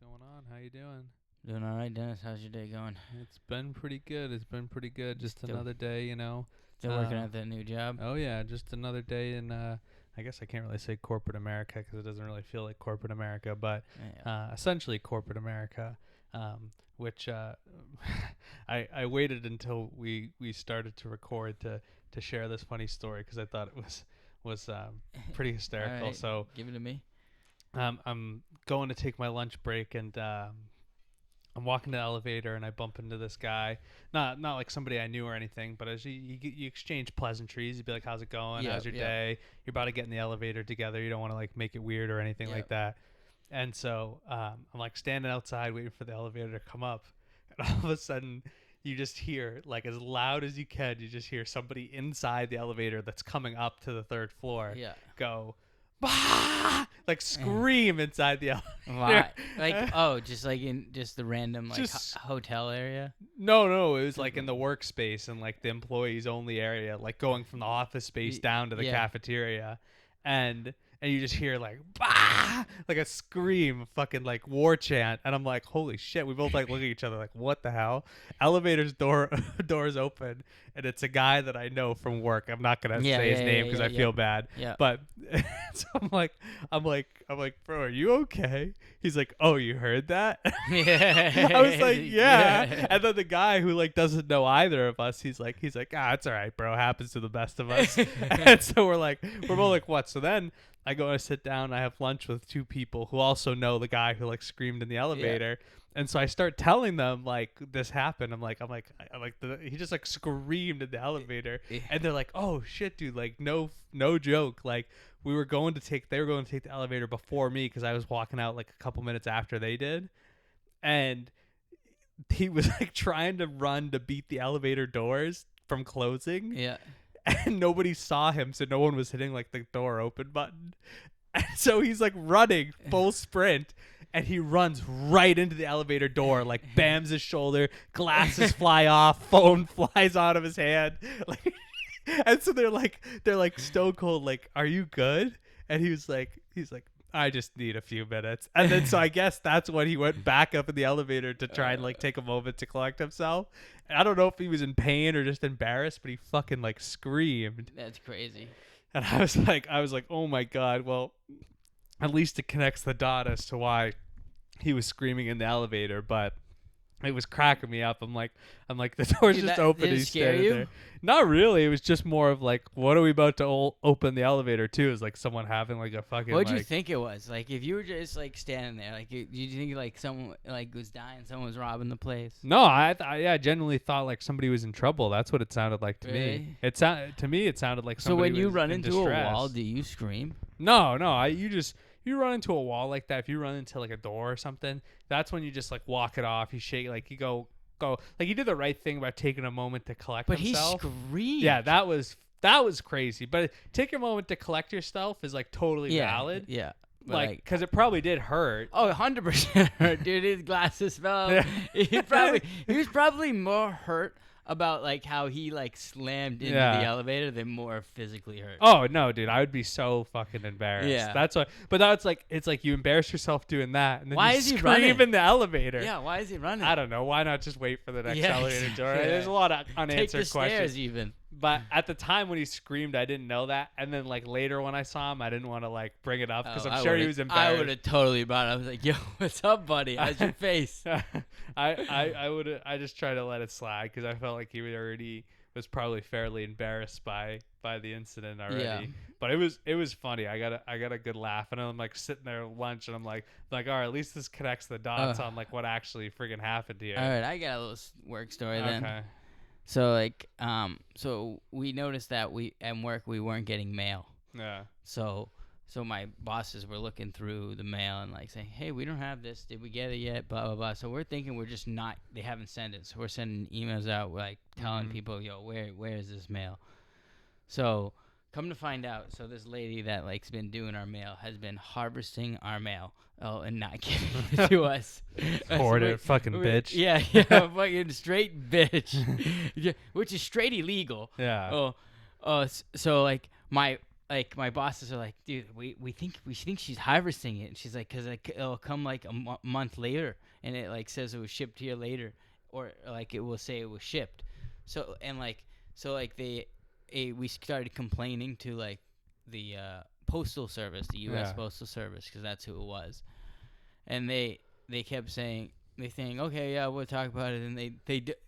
going on? How you doing? Doing all right, Dennis. How's your day going? It's been pretty good. Just Still- another day, you know. Still working at that new job? Oh yeah, just another day in. I guess I can't really say corporate America because it doesn't really feel like corporate America, but Yeah. essentially corporate America. Which I waited until we started to record to share this funny story because I thought it was pretty hysterical. All right, So give it to me. I'm going to take my lunch break and I'm walking to the elevator and I bump into this guy. Not like somebody I knew or anything, but as you exchange pleasantries, you'd be like, "How's it going? How's your day?" You're about to get in the elevator together. You don't want to like make it weird or anything like that. And so I'm like standing outside waiting for the elevator to come up, and all of a sudden you just hear like as loud as you can. You just hear somebody inside the elevator that's coming up to the third floor go. Bah! Like scream inside the elevator. Why? Like, just like in just the random like hotel area? No, it was like in the workspace and like the employees only area, like going from the office space down to the cafeteria, and you just hear like bah! Like a scream, fucking like war chant, and I'm like, holy shit! We both like look at each other like, what the hell? Elevator's doors open, and it's a guy that I know from work. I'm not gonna say his name because I feel bad. Yeah. But so I'm like, bro, are you okay? He's like, oh, you heard that? I was like, yeah. And then the guy who like doesn't know either of us, he's like, it's all right, bro. Happens to the best of us. And so we're both like, what? So then I go and sit down. I have lunch with two people who also know the guy who like screamed in the elevator. And so I start telling them like this happened. He just like screamed in the elevator, and they're like, "Oh shit, dude! Like no joke. Like they were going to take the elevator before me because I was walking out like a couple minutes after they did, and he was like trying to run to beat the elevator doors from closing. Yeah. And nobody saw him, so no one was hitting like the door open button. And so he's like running full sprint, and he runs right into the elevator door, like bams his shoulder, glasses fly off, phone flies out of his hand. Like, and so they're like stone cold, like, "Are you good?" And he's like, "I just need a few minutes." And then so I guess that's when he went back up in the elevator to try and like take a moment to collect himself. And I don't know if he was in pain or just embarrassed, but he fucking like screamed. That's crazy. And I was like, "Oh my God." Well, at least it connects the dot as to why he was screaming in the elevator, but it was cracking me up. I'm like, the door's just open. Did it He's scare standing you? there. Not really. It was just more of like, what are we about to open the elevator to? Is like someone having like a fucking. What'd you think it was? Like, if you were just like standing there, like, you think like someone like was dying, someone was robbing the place? No, I genuinely thought like somebody was in trouble. That's what it sounded like to Really? me. It sounded like somebody. So when you was run in into distress. a wall, do you scream? No. You run into a wall like that. If you run into like a door or something, that's when you just like walk it off. You shake, like you go. Like he did the right thing about taking a moment to collect himself. But he screamed. Yeah, that was crazy. But taking a moment to collect yourself is like totally valid. Yeah. Like, because it probably did hurt. Oh, 100% hurt, dude. His glasses fell. He was probably more hurt about like how he like slammed into the elevator than more physically hurt. Oh no, dude, I would be so fucking embarrassed. Yeah. That's why. But that's like, it's like you embarrass yourself doing that, and then Why you is he scream running? in the elevator. Yeah, why is he running? I don't know. Why not just wait for the next elevator exactly. door? There's a lot of unanswered Take the questions. stairs even. But at the time when he screamed, I didn't know that. And then like later when I saw him, I didn't want to like bring it up because I'm sure he was embarrassed. I would have totally brought it. I was like, "Yo, what's up, buddy? How's your face?" I just tried to let it slide because I felt like he already was probably fairly embarrassed by the incident already. Yeah. But it was funny. I got a good laugh, and I'm like sitting there at lunch, and I'm like, all right, at least this connects the dots on like what actually friggin' happened here. All right, I got a little work story then. Okay. So like, so we noticed that at work we weren't getting mail. Yeah. So my bosses were looking through the mail and like saying, "Hey, we don't have this. Did we get it yet?" Blah blah blah. So we're thinking we're just not. They haven't sent it. So we're sending emails out like telling people, "Yo, where is this mail?" So come to find out, so this lady that like's been doing our mail has been harvesting our mail. Oh, and not giving it to us. Hoarder, fucking bitch. Yeah, fucking straight bitch. Yeah, which is straight illegal. Yeah. So like my like my bosses are like, dude, we think she's harvesting it. And she's like, cause like it'll come like a month later, and it like says it was shipped here later, or like it will say it was shipped. So and like we started complaining to like the postal service, the U.S. Postal Service, because that's who it was, and they kept saying. They think, okay, yeah, we'll talk about it, and they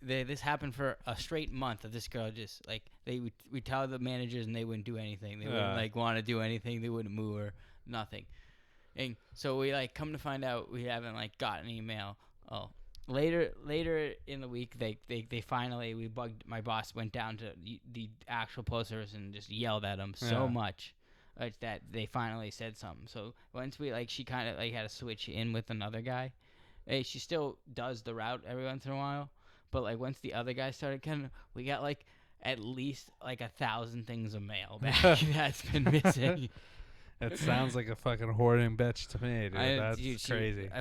this happened for a straight month of this girl just like we tell the managers and they wouldn't do anything. They wouldn't like want to do anything. They wouldn't move or nothing. And so we like come to find out we haven't like got an email. Oh, later in the week they finally my boss went down to the actual post service and just yelled at them so much. That they finally said something. So once we like she kind of like had to switch in with another guy. Hey, she still does the route every once in a while, but like once the other guy started coming, we got like at least like 1,000 things of mail back that's been missing. It sounds like a fucking hoarding bitch to me, dude. That's crazy.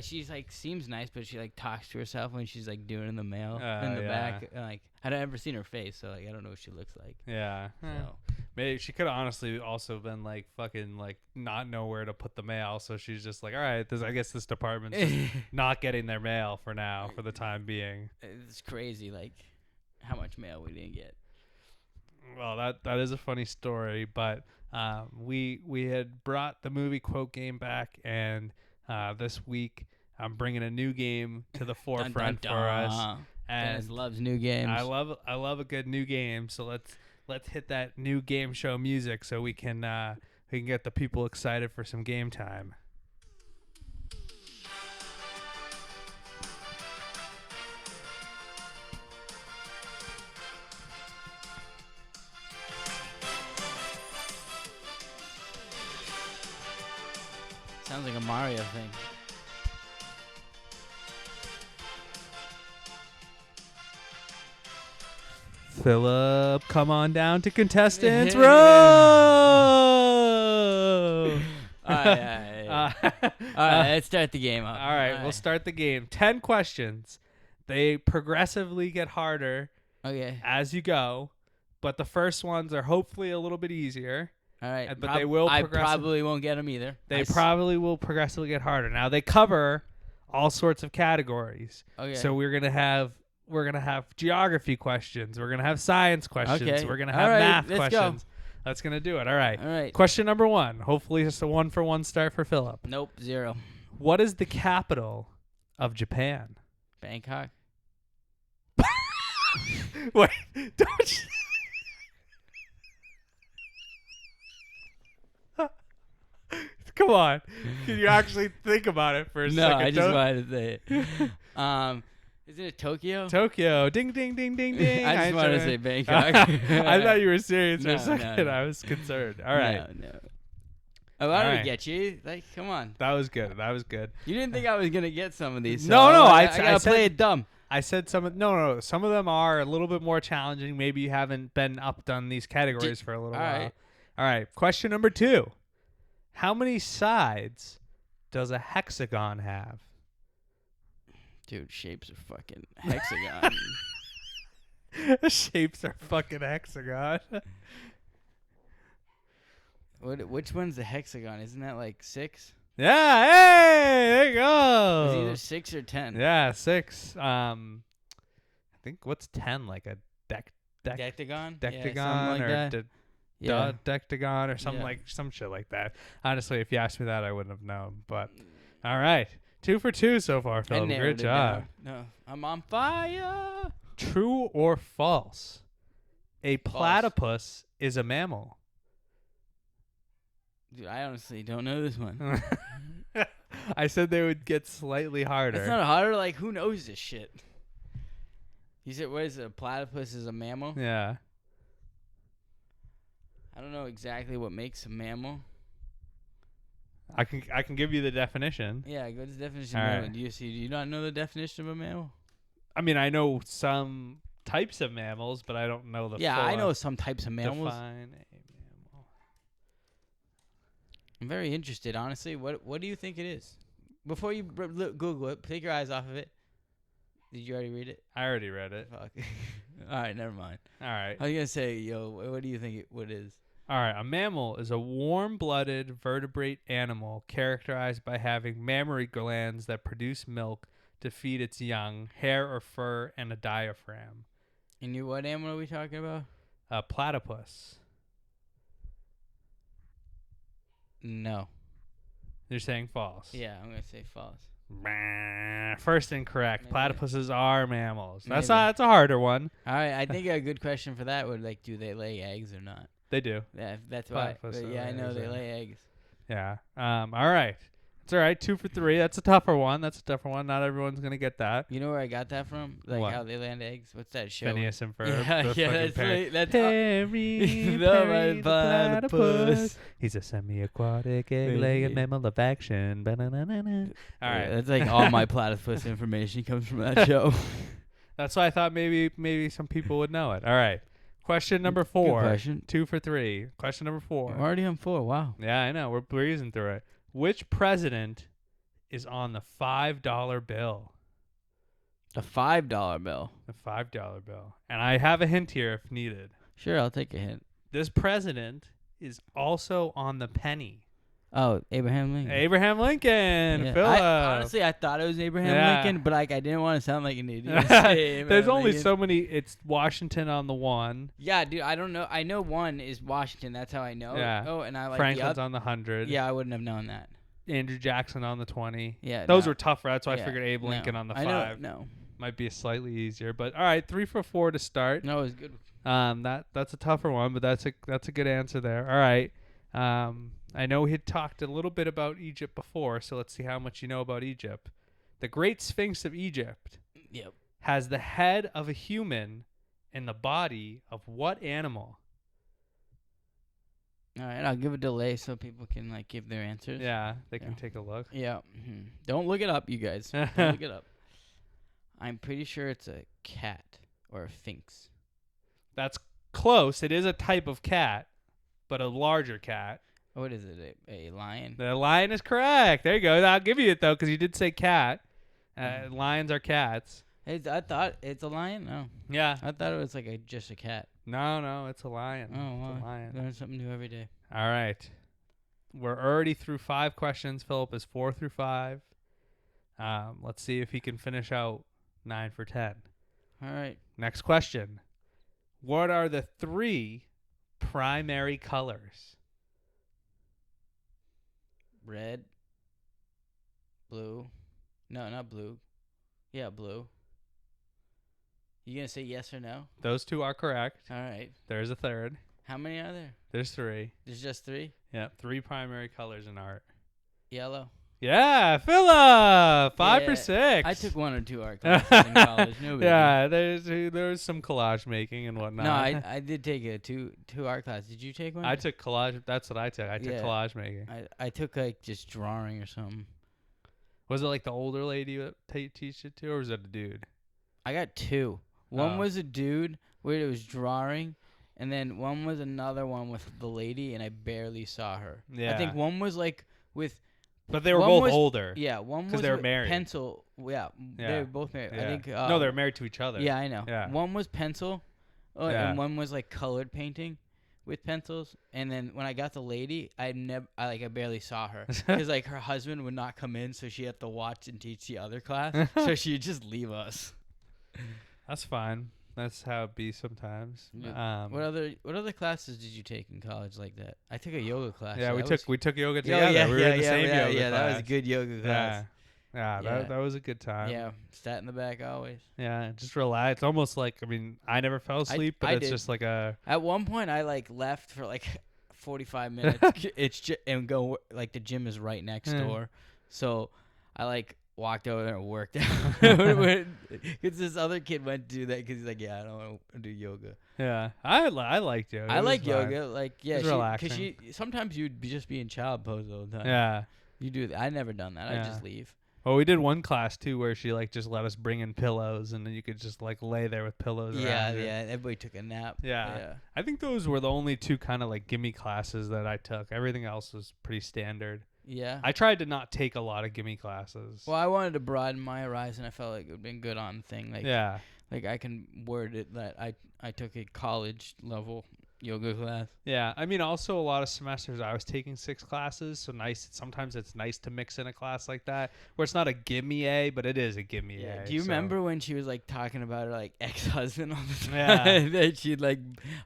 She's like seems nice, but she like talks to herself when she's like doing the mail in the back. Like I don't ever seen her face, so like I don't know what she looks like. Yeah. So. Maybe she could have honestly also been like fucking like not know where to put the mail, so she's just like, all right, I guess this department's just not getting their mail for now, for the time being. It's crazy, like how much mail we didn't get. Well, that is a funny story, but we had brought the movie quote game back, and this week I'm bringing a new game to the forefront for us. And Dennis loves new games. I love a good new game, so let's hit that new game show music so we can get the people excited for some game time. Sounds like a Mario thing. Philip, come on down to contestants row. All right, let's start the game up. All right, we'll start the game. 10 questions. They progressively get harder as you go, but the first ones are hopefully a little bit easier. All right, but they will. I probably won't get them either. They probably will progressively get harder. Now they cover all sorts of categories. Okay. So we're gonna have geography questions. We're gonna have science questions. Okay. We're gonna have math questions. Go. That's gonna do it. All right. All right. Question number 1. Hopefully, it's a 1-for-1 start for Philip. Nope, 0. What is the capital of Japan? Bangkok. Wait, don't you? Come on. Can you actually think about it for a second? No, I just wanted to say it. Isn't it Tokyo? Tokyo. Ding, ding, ding, ding, ding. I just wanted to say Bangkok. I thought you were serious for a second. No. I was concerned. All right. No. I wanted to get you. Like, come on. That was good. You didn't think I was going to get some of these. So no. I got to play it dumb. I said no. Some of them are a little bit more challenging. Maybe you haven't been on these categories for a little while. Right. All right. Question number 2. How many sides does a hexagon have? Dude, shapes are fucking hexagon. Shapes are fucking hexagon. Which one's the hexagon? Isn't that like 6? Yeah, hey, there you go. It's either 6 or 10. Yeah, 6. I think what's 10, like a Dectagon? Dectagon or dectagon or something like some shit like that. Honestly, if you asked me that, I wouldn't have known. But all right, 2 for 2 so far, Phil. Great job. No, I'm on fire. True or false? A platypus is a mammal. Dude, I honestly don't know this one. I said they would get slightly harder. It's not harder. Like, who knows this shit? You said, what is it? A platypus is a mammal? Yeah. I don't know exactly what makes a mammal. I can give you the definition. Yeah, what's the definition of mammal? Do you not know the definition of a mammal? I mean, I know some types of mammals, but I don't know the full. I know some types of mammals. Define a mammal. I'm very interested, honestly. What do you think it is? Before you Google it, take your eyes off of it. Did you already read it? I already read it. Fuck. All right, never mind. All right. I was gonna say, what do you think what it is? All right. A mammal is a warm-blooded vertebrate animal characterized by having mammary glands that produce milk to feed its young, hair or fur, and a diaphragm. And what animal are we talking about? A platypus. No. You're saying false. Yeah, I'm gonna say false. First incorrect. Maybe. Platypuses are mammals. That's Maybe. that's a harder one. All right, I think a good question for that would do they lay eggs or not? They do. Yeah, that's why. Platypus But yeah, I know they lay eggs. Yeah. All right. It's all right. 2 for 3. That's a tougher one. Not everyone's gonna get that. You know where I got that from? Like What? how they land eggs. What's that show? Phineas and Ferb. Yeah, the yeah, fucking parent. that's Perry, No, Perry my the platypus. He's a semi-aquatic egg-laying mammal of action. Ba-na-na-na-na. All right. That's like all my platypus information comes from that show. That's why I thought maybe some people would know it. All right. Question number 4. Good question. 2 for 3. Question number 4. We're already on 4. Wow. Yeah, I know. We're breezing through it. Which president is on the $5 bill? The $5 bill. The $5 bill. And I have a hint here if needed. Sure, I'll take a hint. This president is also on the penny. Oh, Abraham Lincoln. Abraham Lincoln. Yeah. Philip. Honestly, I thought it was Abraham Yeah. Lincoln, but I didn't want to sound like an idiot. There's only so many. It's Washington on the one. Yeah, dude, I don't know. I know one is Washington. That's how I know. Yeah. Oh, and I like Franklin's the on the 100. Yeah, I wouldn't have known that. Andrew Jackson on the 20. Yeah. Those no. were tougher. That's why I Yeah, figured Abe Lincoln no. on the I 5. know, no. Might be slightly easier. But all right, 3 for 4 to start. No, it was good. That's a tougher one, but that's a good answer there. All right. I know we had talked a little bit about Egypt before, so let's see how much you know about Egypt. The Great Sphinx of Egypt Yep. has the head of a human and the body of what animal? All right, I'll give a delay so people can give their answers. Yeah, they can Yeah. take a look. Yeah. Don't look it up, you guys. Don't look it up. I'm pretty sure it's a cat or a sphinx. That's close. It is a type of cat, but a larger cat. What is it? A lion? The lion is correct. There you go. I'll give you it, though, because you did say cat. Lions are cats. I thought it's a lion. No, Yeah. I thought it was just a cat. No, it's a lion. Oh, wow. It's a lion. Learn something new every day. All right. We're already through 5 questions. Philip is 4 through 5. Let's see if he can finish out 9 for 10. All right. Next question. What are the 3 primary colors? Red. Blue. No, not blue. Yeah, blue. You gonna say yes or no? Those 2 are correct. All right. There's a third. How many are there? There's 3. There's just 3. Yeah, 3 primary colors in art. Yellow. Yeah, Philip, 5 for Yeah, 6. I took 1 or 2 art classes in college. Nobody. Yeah, there's some collage making and whatnot. No, I did take a two art class. Did you take one? I took collage. That's what I took. I took Yeah. collage making. I took just drawing or something. Was it like the older lady that teach it to, or was it a dude? I got 2. One Oh. was a dude where it was drawing, and then one was another one with the lady, and I barely saw her. Yeah. I think one was with. But they were one both was- older. Yeah, one 'Cause was they were with married. pencil. Yeah, they Yeah. were both married. Yeah. I think. No, they were married to each other. Yeah, I know. Yeah. One was pencil, Yeah. and one was colored painting with pencils. And then when I got the lady, I barely saw her because her husband would not come in, so she had to watch and teach the other class. So she'd just leave us. That's fine. That's how it be sometimes. Yeah. What other classes did you take in college like that? I took a yoga class. Yeah, so we that took yoga Oh, together. yeah, we were yeah, in the yeah, same yeah, yoga yeah. class. That was a good yoga class. Yeah, Yeah. that was a good time. Yeah, sat in the back always. Yeah, just relax. Almost like, I never fell asleep, but I it's did. just like a... At one point, I left for 45 minutes. And go the gym is right next Yeah. door, so I walked over there and worked out. Because this other kid went to do that because he's like, yeah, I don't want to do yoga. Yeah, I liked yoga. I It like was fun. yoga. It's relaxing. Because sometimes you'd just be in child pose all the time. Yeah. You do that. I never done that. I Yeah. just leave. Well, we did one class too where she just let us bring in pillows, and then you could just lay there with pillows. Yeah, around you. yeah. Everybody took a nap. Yeah. I think those were the only 2 kind of gimme classes that I took. Everything else was pretty standard. Yeah. I tried to not take a lot of gimme classes. Well, I wanted to broaden my horizon. I felt like it would have been good on the thing. Yeah. I can word it that I took a college level yoga class. Yeah, I mean, also a lot of semesters I was taking 6 classes, so nice. Sometimes it's nice to mix in a class like that where it's not a gimme A, but it is a gimme A. Do you remember when she was like talking about her like ex-husband all the time? Yeah. That she'd like,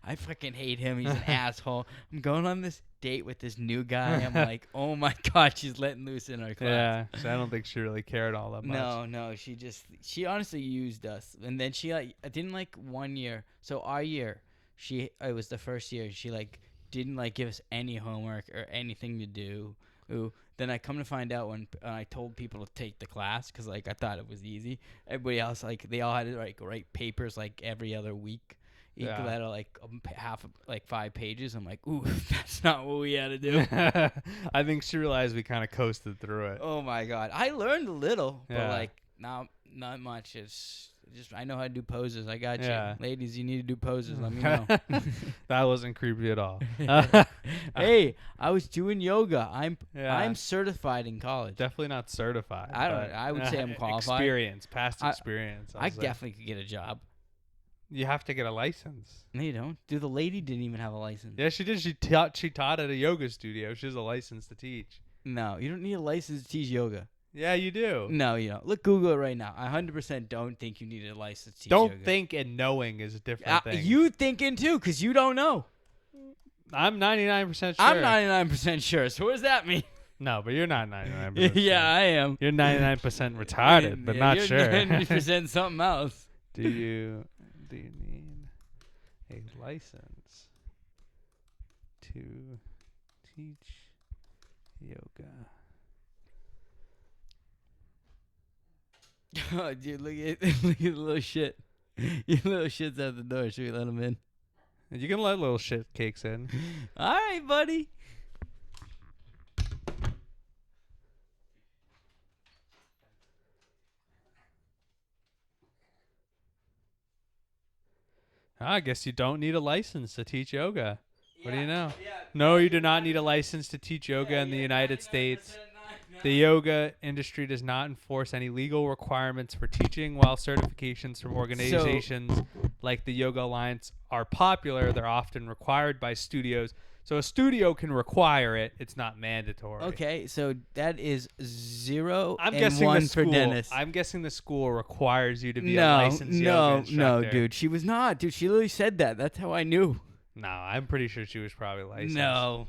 I fucking hate him. He's an asshole. I'm going on this date with this new guy. I'm like, oh my god, she's letting loose in our class. Yeah, so I don't think she really cared all that much. No, she honestly used us, and then she like I didn't like 1 year. So our year, it was the first year she like didn't like give us any homework or anything to do. Ooh. Then I come to find out when I told people to take the class because like I thought it was easy. Everybody else like they all had to like write papers like every other week. Equal that like half like 5 pages. I'm like, ooh, that's not what we had to do. I think she realized we kind of coasted through it. Oh my god, I learned a little, but like not much. It's just I know how to do poses. I got you, ladies. You need to do poses. Let me know. That wasn't creepy at all. Hey, I was doing yoga. I'm certified in college. Definitely not certified. I would say I'm qualified. Past experience. I definitely could get a job. You have to get a license. No, you don't. Dude, the lady didn't even have a license. Yeah, she did. She taught at a yoga studio. She has a license to teach. No, you don't need a license to teach yoga. Yeah, you do. No, you don't. Look, Google it right now. I 100% don't think you need a license to teach yoga. Don't think and knowing is a different thing. You thinking too, because you don't know. I'm 99% sure. I'm 99% sure. So what does that mean? No, but you're not 99%. Yeah, I am. You're 99% retarded, but not you're sure. 90% something else. Do you need a license to teach yoga? Oh, dude, look at the little shit. You little shit's at the door. Should we let him in? You can let little shit cakes in. All right, buddy. I guess you don't need a license to teach yoga. What do you know? No, you do not need a license to teach yoga in the United States. The yoga industry does not enforce any legal requirements for teaching. While certifications from organizations like the Yoga Alliance are popular, they're often required by studios. So a studio can require it. It's not mandatory. Okay, so that is 0 I'm and guessing 1 the school, for Dennis. I'm guessing the school requires you to be a licensed yoga instructor. No, dude. She was not. Dude, she literally said that. That's how I knew. No, I'm pretty sure she was probably licensed. No.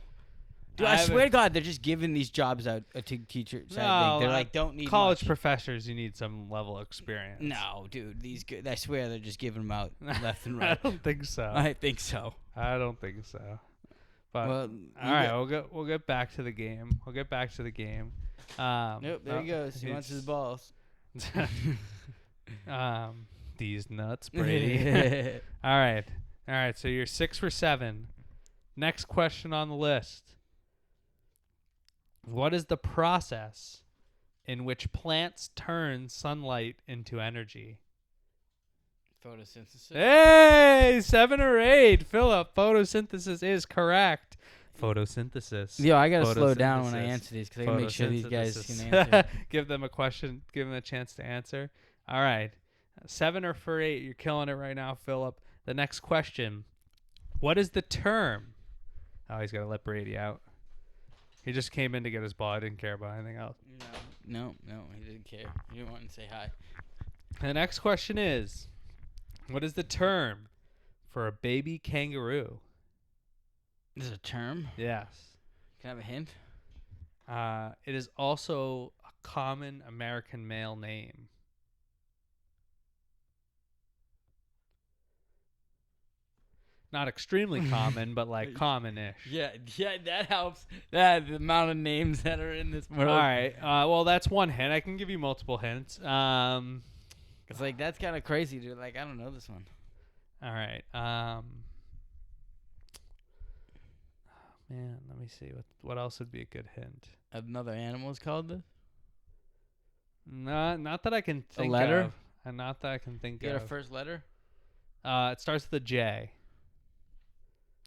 Dude, I swear to God, they're just giving these jobs out to teachers. No, they're like, don't need college much. professors. You need some level of experience. No, dude. I swear they're just giving them out left and right. I don't think so. I think so. I don't think so. But well, all right, we'll get back to the game. Nope, there he goes. He wants his balls. These nuts, Brady. All right. So you're 6 for 7. Next question on the list. What is the process in which plants turn sunlight into energy? Photosynthesis. Hey, 7 or 8. Philip, photosynthesis is correct. Photosynthesis. Yo, I gotta slow down when I answer these because I gotta make sure these guys can answer. Give them a question. Give them a chance to answer. All right. 7 or for 8. You're killing it right now, Philip. The next question. What is the term? Oh, he's got to let Brady out. He just came in to get his ball. I didn't care about anything else. No, he didn't care. He didn't want to say hi. The next question is, what is the term for a baby kangaroo? Is it a term? Yes. Can I have a hint? It is also a common American male name. Not extremely common, but like common-ish. Yeah, that helps. The amount of names that are in this world. All right. Well, that's one hint. I can give you multiple hints. It's like that's kind of crazy, dude. Like I don't know this one. All right. Man, let me see what else would be a good hint. Another animal is called this? Not that I can think a letter? of. And not that I can think Get of. a first letter? It starts with a J.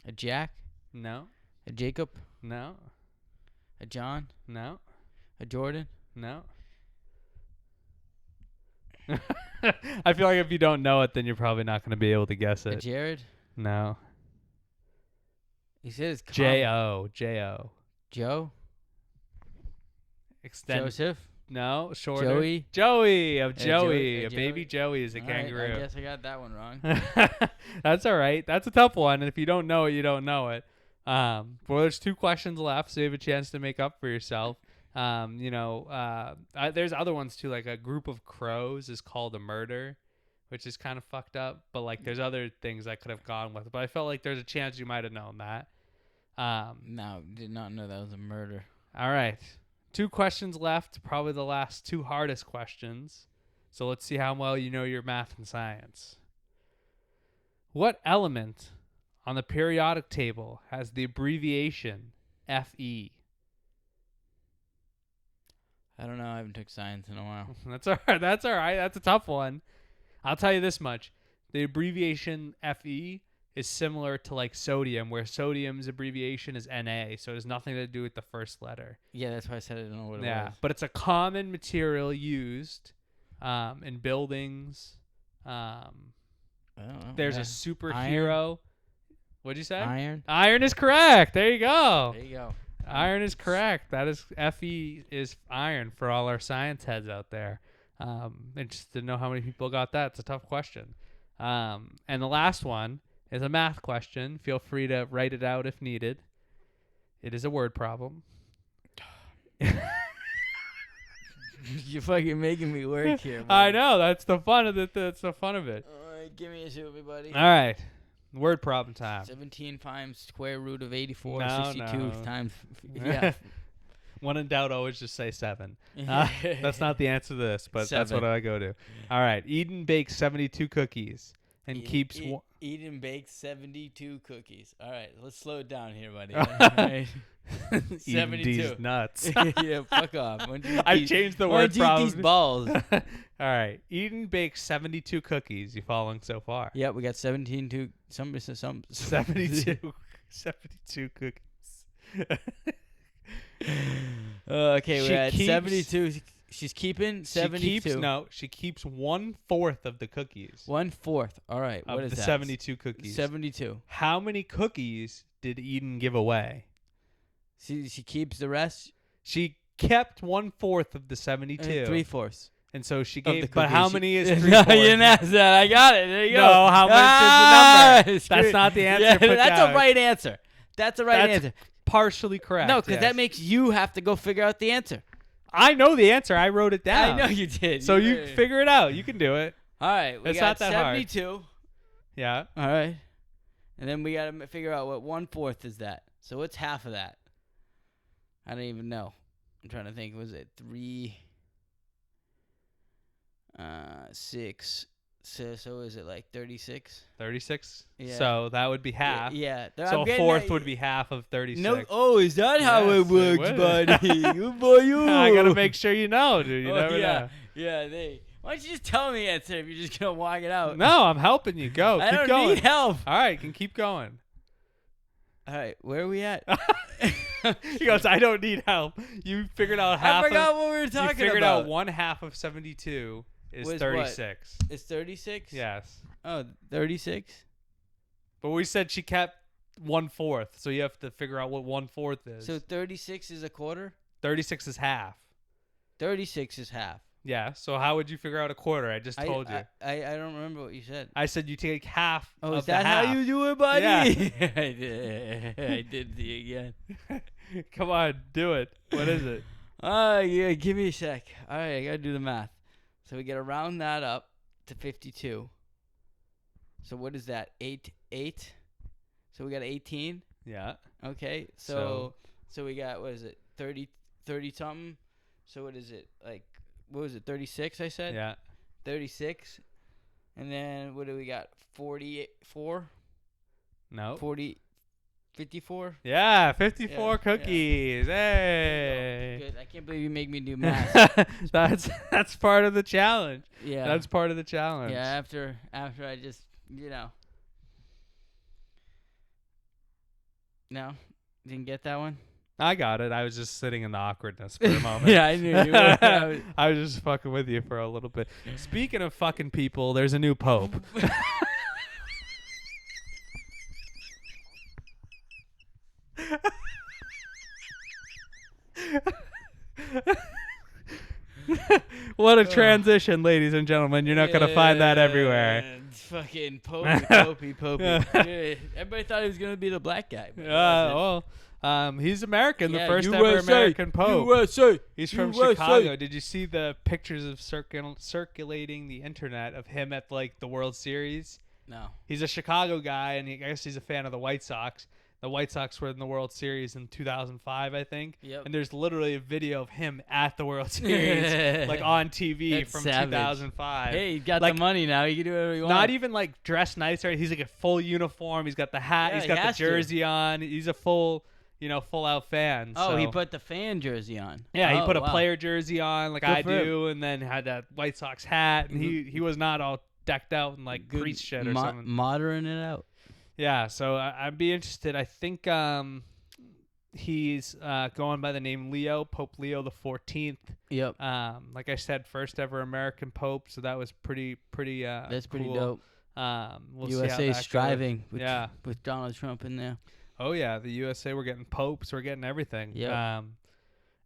A Jack? No. A Jacob? No. A John? No. A Jordan? No. I feel like if you don't know it, then you're probably not going to be able to guess A it. Jared? No. He said it's common. J-O. Joe? Extend. Joseph? No, shorter. Joey? Joey. A Joey. baby Joey is a All kangaroo. Right, I guess I got that one wrong. That's all right. That's a tough one. And if you don't know it, you don't know it. Well, there's 2 questions left, so you have a chance to make up for yourself. There's other ones too, like a group of crows is called a murder, which is kind of fucked up. But like, there's other things I could have gone with. But I felt like there's a chance you might have known that. No, did not know that was a murder. All right. 2 questions left, probably the last 2 hardest questions. So let's see how well you know your math and science. What element on the periodic table has the abbreviation Fe? I don't know. I haven't took science in a while. That's all right. That's all right. That's a tough one. I'll tell you this much. The abbreviation Fe is similar to like sodium, where sodium's abbreviation is Na, so it has nothing to do with the first letter. Yeah, that's why I said I don't know what it was. Yeah, but it's a common material used in buildings. There's a superhero. What'd you say? Iron. Iron is correct. There you go. There you go. Iron is correct. That is Fe is iron for all our science heads out there. Interested to know how many people got that. It's a tough question. And the last one is a math question. Feel free to write it out if needed. It is a word problem. You're fucking making me work here. Man. I know. That's the fun of it. That's the fun of it. All right, give me a shoot, everybody. All right. Word problem time. 17 times square root of 84. No, 62 no. times. Yeah. When in doubt, always just say 7. That's not the answer to this, but 7. that's what I go to. All right. Eden bakes 72 cookies and keeps... Eden bakes 72 cookies. All right. Let's slow it down here, buddy. All right. 72. Nuts. Yeah, fuck off. I changed the word problem. These balls. All right. Eden bakes 72 cookies. You following so far? Yeah, we got 17 to some 72 cookies. Okay, we're at 72. She's keeping 72. She keeps 1/4 of the cookies. 1/4. All right. What is the that? 72 cookies. 72. How many cookies did Eden give away? She keeps the rest. She kept 1/4 of the 72. 3/4. And so she gave. The but how many is 3/4? No, you didn't ask that. I got it. There you go. No, how much is the number? That's not the answer. Yeah, that's a right answer. That's a right answer. Partially correct. No, because that makes you have to go figure out the answer. I know the answer. I wrote it down. I know you did. So you figure it out. You can do it. All right. We got not that 72. hard. Yeah. All right. And then we got to figure out what 1/4 is that. So what's half of that? I don't even know. I'm trying to think. Was it 3, 6? So is it like 36? 36? Yeah. So that would be half. Yeah. So a 1/4 would be half of 36. No. Oh, is that how it Yes, works, buddy? Good for you. I got to make sure you know, dude. You never know. Yeah, why don't you just tell me the answer if you're just going to walk it out? No, I'm helping you. Go. I keep don't going. need help. All right, can keep going. All right, where are we at? He goes, I don't need help. You figured out half. I forgot what we were talking about. You figured out 1/2 of 72 is 36. It's 36? Yes. Oh, 36? But we said she kept 1/4, so you have to figure out what 1/4 is. So 36 is a quarter? 36 is half. 36 is half. Yeah, so how would you figure out a quarter? I just told you. I don't remember what you said. I said you take half of is the that half. how you do it, buddy? Yeah. I did the again. Come on, do it. What is it? Yeah, give me a sec. All right, I got to do the math. So we got to round that up to 52. So what is that? 8? So we got 18? Yeah. Okay. So we got, what is it? 30 something? So what is it? Like, what was it? 36 I said? Yeah. 36. And then what do we got? 44? No. 54? Yeah, 54 Yeah, cookies. Hey. Good. I can't believe you make me do math. That's part of the challenge. Yeah. That's part of the challenge. Yeah, after I just, No? Didn't get that one? I got it. I was just sitting in the awkwardness for a moment. Yeah, I knew you were. I was just fucking with you for a little bit. Speaking of fucking people, there's a new pope. What a transition, ladies and gentlemen. You're not going to find that everywhere. Fucking Popey. Yeah, everybody thought he was going to be the black guy. He's American, the first USA, ever American Pope. USA. He's from Chicago. Did you see the pictures of circulating the internet of him at like the World Series? No. He's a Chicago guy, and I guess he's a fan of the White Sox. The White Sox were in the World Series in 2005, I think. Yep. And there's literally a video of him at the World Series, like on TV. That's from savage. 2005. Hey, he got like, the money now. He can do whatever he wants. Not even like dressed nice, right? He's like a full uniform. He's got the hat. Yeah, he's got he the jersey on. He's a full out fan. Oh, so. he put the fan jersey on. Yeah, he put a wow. player jersey on, like Good I for do, and then had that White Sox hat, and he was not all decked out in like priest shit or something. Modern it out. Yeah, so I'd be interested. I think he's going by the name Leo, Pope Leo the 14th. Yep. Like I said, first ever American Pope, so that was pretty. That's pretty cool. dope. We'll USA see how that striving goes. with Donald Trump in there. Oh yeah, the USA, we're getting popes, we're getting everything. Yeah.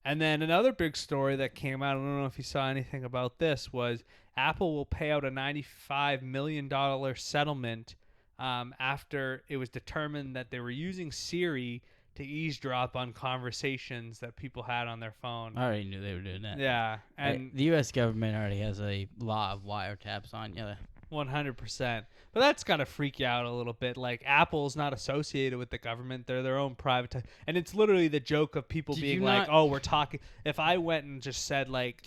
And then another big story that came out, I don't know if you saw anything about this, was Apple will pay out a $95 million settlement after it was determined that they were using Siri to eavesdrop on conversations that people had on their phone. I already knew they were doing that. Yeah. And the U.S. government already has a law of wiretaps on you. 100%. But that's got to freak you out a little bit. Like, Apple's not associated with the government. They're their own private and it's literally the joke of people being like, oh, we're talking. If I went and just said, like,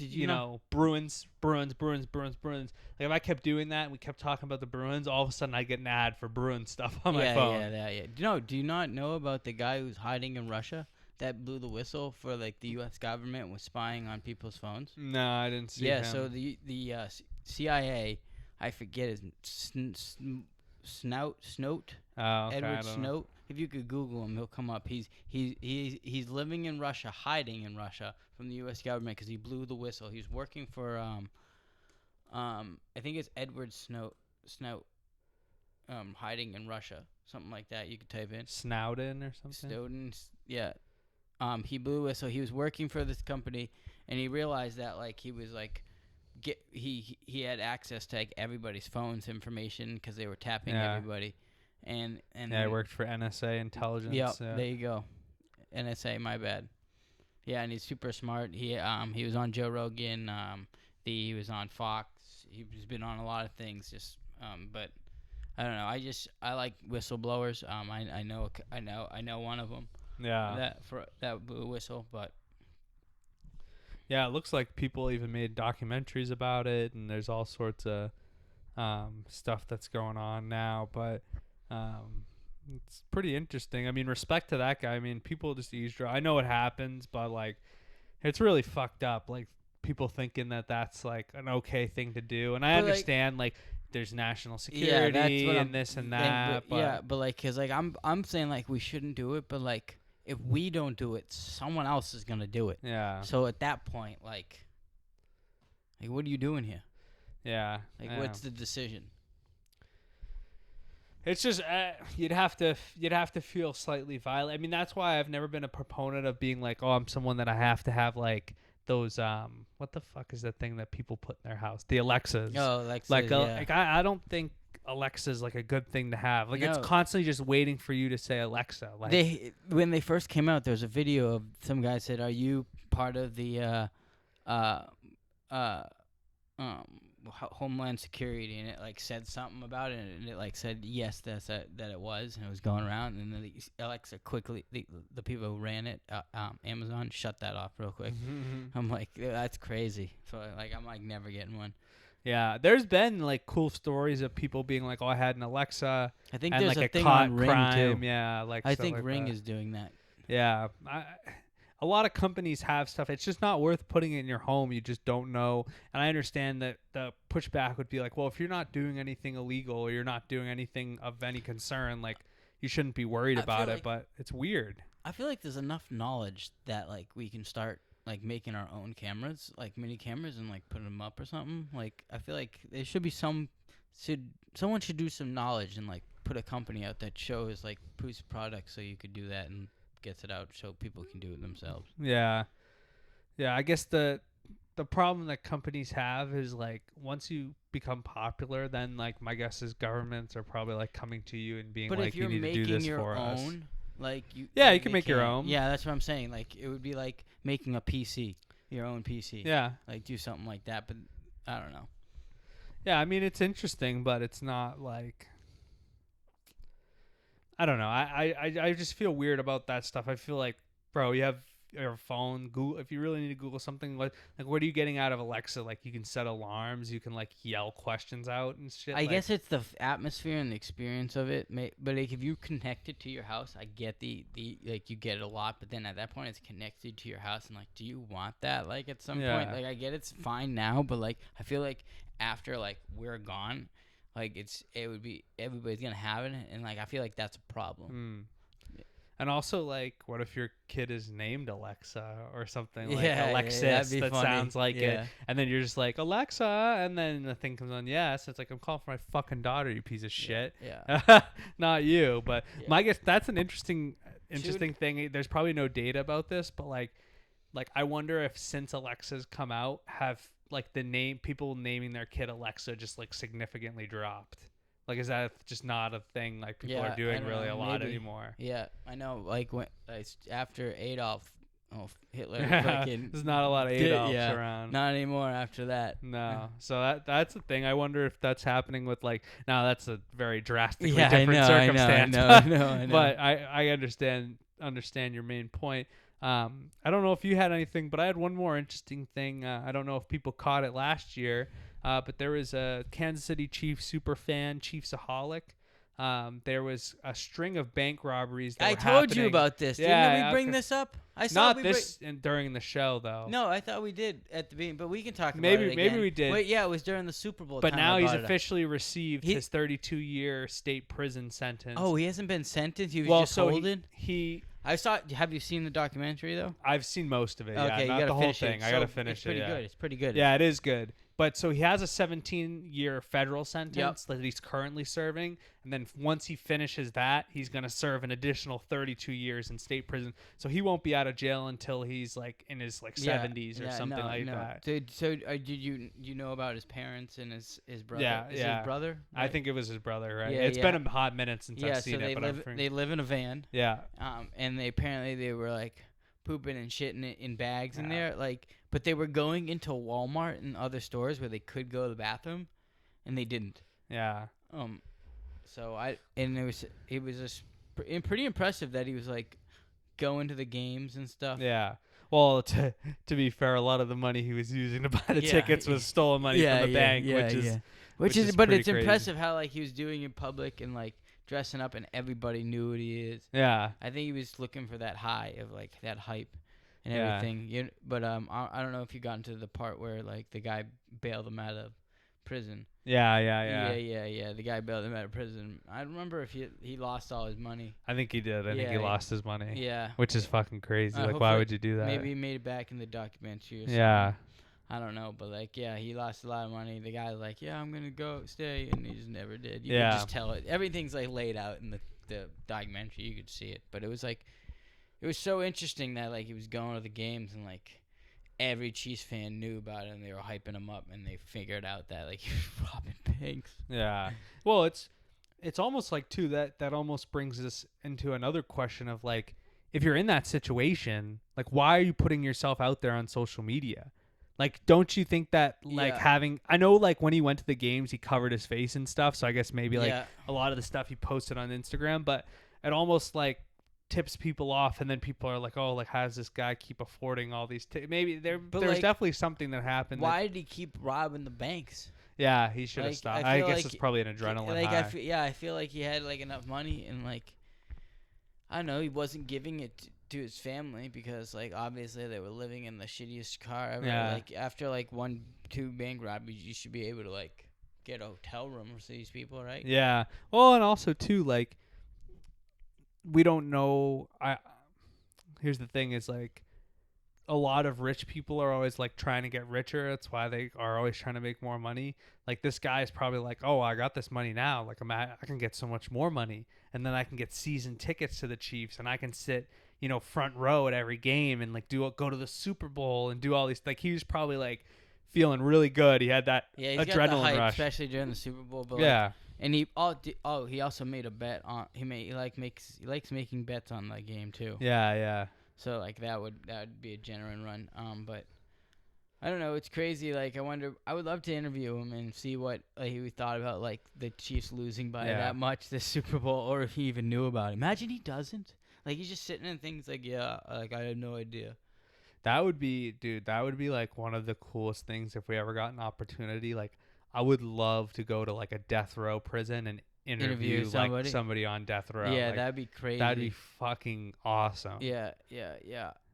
Bruins. Like, if I kept doing that and we kept talking about the Bruins, all of a sudden I get an ad for Bruins stuff on my phone. Yeah. Do you not know about the guy who's hiding in Russia that blew the whistle for, like, the U.S. government was spying on people's phones? No, I didn't see him. Yeah, so the CIA... I forget his Snout. Oh, okay, Edward Snout. If you could Google him, he'll come up. He's living in Russia, hiding in Russia from the U.S. government because he blew the whistle. He's working for I think it's Edward Snout. Hiding in Russia, something like that. You could type in Snowden or something. Snowden. Yeah. He blew a whistle. He was working for this company, and he realized that like he was like. He had access to like everybody's phones information because they were tapping everybody, and I worked for NSA intelligence. Yep, there you go, NSA. My bad. Yeah, and he's super smart. He was on Joe Rogan. He was on Fox. He's been on a lot of things. Just but I don't know. I like whistleblowers. I know one of them. Yeah. That blew a whistle, but. Yeah, it looks like people even made documentaries about it, and there's all sorts of stuff that's going on now. But it's pretty interesting. I mean, respect to that guy. I mean, people just eavesdrop. I know it happens, but, like, it's really fucked up. Like, people thinking that that's, like, an okay thing to do. And I understand, like, there's national security and this and that. But, like, because, like, I'm saying, like, we shouldn't do it, but, like, if we don't do it, someone else is gonna do it. Yeah. So at that point, like what are you doing here? Yeah. Like, what's the decision? It's just you'd have to feel slightly violent. I mean, that's why I've never been a proponent of being like, oh, I'm someone that I have to have like those what the fuck is that thing that people put in their house? The Alexas. Oh, Alexas. Like I don't think Alexa is like a good thing to have. Like, it's constantly just waiting for you to say Alexa. Like, when they first came out, there was a video of some guy said, "Are you part of the Homeland Security?" And it like said something about it, and it like said yes, that it was, and it was going around, and then Alexa quickly, the people who ran it, Amazon, shut that off real quick. I'm like, that's crazy. So like, I'm like never getting one. Yeah, there's been like cool stories of people being like, "Oh, I had an Alexa." I think and there's like a thing on Ring crime. too. Yeah, like I think like Ring that. is doing that. Yeah, a lot of companies have stuff. It's just not worth putting it in your home. You just don't know. And I understand that the pushback would be like, well, if you're not doing anything illegal or you're not doing anything of any concern, like, you shouldn't be worried about it. But it's weird. I feel like there's enough knowledge that like we can start like making our own cameras, like mini cameras, and like putting them up or something. Like, I feel like there should be someone should do some knowledge and like put a company out that shows like proves products, so you could do that and gets it out so people can do it themselves. Yeah. Yeah, I guess the problem that companies have is like once you become popular, then like my guess is governments are probably like coming to you and being But if like, you you're need to do making this your for us. own, like Yeah, you like can they make your can't. own. Yeah, that's what I'm saying. Like it would be like making a PC, your own PC. Yeah. Like do something like that. But I don't know. Yeah, I mean it's interesting, but it's not like I don't know. I just feel weird about that stuff. I feel like, bro, you have your phone. Google if you really need to Google something. Like what are you getting out of Alexa? Like you can set alarms. You can like yell questions out and shit. I like, guess it's the atmosphere and the experience of it. But like if you connect it to your house, I get the like you get it a lot. But then at that point, it's connected to your house, and like, do you want that? Like at some point, like I get it's fine now, but like I feel like after like we're gone, like it would be everybody's gonna have it, and like I feel like that's a problem. And also, like, what if your kid is named Alexa or something like Yeah, Alexis that'd be that funny. sounds like it, and then you're just like Alexa, and then the thing comes on, yes, it's like I'm calling for my fucking daughter, you piece of shit. Yeah. Not you, but Yeah. my guess that's an interesting thing. There's probably no data about this, but like I wonder if since Alexa's come out, have like the name people naming their kid Alexa just like significantly dropped. Like, is that just not a thing like people are doing really a lot anymore? Yeah, I know. Like when after Hitler fucking. There's not a lot of Adolfs around. Not anymore after that. No. So that's the thing. I wonder if that's happening with like. Now that's a very drastically Yeah, different circumstance. I know. But I understand your main point. I don't know if you had anything, but I had one more interesting thing. I don't know if people caught it last year. But there was a Kansas City Chiefs super fan, Chiefsaholic. There was a string of bank robberies that I were told happening. you about this. Yeah, Didn't we bring this up? I saw not this during the show though. No, I thought we did at the beginning, but we can talk about it again. Maybe we did. Wait, yeah, it was during the Super Bowl. But time now I he's brought it up. officially received his 32-year state prison sentence. Oh, he hasn't been sentenced. He was just holding. I saw. Have you seen the documentary though? I've seen most of it. Okay, yeah, not the whole thing. I gotta finish it. It's pretty good. It's pretty good. Yeah, it is good. But so he has a 17-year federal sentence that he's currently serving, and then once he finishes that, he's gonna serve an additional 32 years in state prison. So he won't be out of jail until he's like in his 70s or something like that. So did you know about his parents and his brother? Yeah, Is his brother? Right? I think it was his brother, right? Yeah, it's been a hot minute since I've seen it. But they live in a van. Yeah. And they were like pooping and shitting in bags in there, like. But they were going into Walmart and other stores where they could go to the bathroom, and they didn't. Yeah. So it was just pretty impressive that he was like going to the games and stuff. Yeah. Well, to be fair, a lot of the money he was using to buy the tickets was stolen money from the bank, which is but it's crazy. impressive how like he was doing in public and like dressing up and everybody knew what he is. Yeah. I think he was looking for that high of like that hype. And everything, but I don't know if you got into the part where like the guy bailed him out of prison. Yeah. The guy bailed him out of prison. I remember if he lost all his money. I think he did. I think he lost his money. Yeah, which is fucking crazy. Like, why would you do that? Maybe he made it back in the documentary. Or something. Yeah. I don't know, but like, he lost a lot of money. The guy's like, I'm gonna go stay, and he just never did. You could just tell it. Everything's like laid out in the documentary. You could see it, but it was like. It was so interesting that like he was going to the games and like every Chiefs fan knew about it and they were hyping him up and they figured out that like he was robbing banks. Yeah. Well, it's almost like too that almost brings us into another question of like if you're in that situation, like why are you putting yourself out there on social media? Like, don't you think that like I know like when he went to the games he covered his face and stuff, so I guess maybe like a lot of the stuff he posted on Instagram, but it almost like tips people off, and then people are like, oh, like how does this guy keep affording all these maybe there's like, definitely something that happened. Why did he keep robbing the banks? Yeah, he should have stopped. I guess it's probably an adrenaline high. I feel like he had like enough money and like I don't know, he wasn't giving it to his family because like obviously they were living in the shittiest car ever. Like after like 1-2 bank robberies you should be able to like get a hotel room for these people, right? Yeah. Well, and also too like we don't know. Here's the thing: is like a lot of rich people are always like trying to get richer. That's why they are always trying to make more money. Like this guy is probably like, oh, I got this money now. Like I can get so much more money, and then I can get season tickets to the Chiefs, and I can sit, front row at every game and like go to the Super Bowl and do all these. Like he was probably like feeling really good. He had that he's adrenaline got the hype, rush, especially during the Super Bowl. But yeah. And he also made a bet on he likes making bets on the game too. Yeah. So like that would be a genuine run. But I don't know. It's crazy. Like I would love to interview him and see what he thought about like the Chiefs losing by that much this Super Bowl, or if he even knew about it. Imagine he doesn't. Like he's just sitting and thinks like, like I had no idea. That would be like one of the coolest things if we ever got an opportunity. Like I would love to go to like a death row prison and interview like somebody on death row. Yeah, like, that'd be crazy. That'd be fucking awesome. Yeah.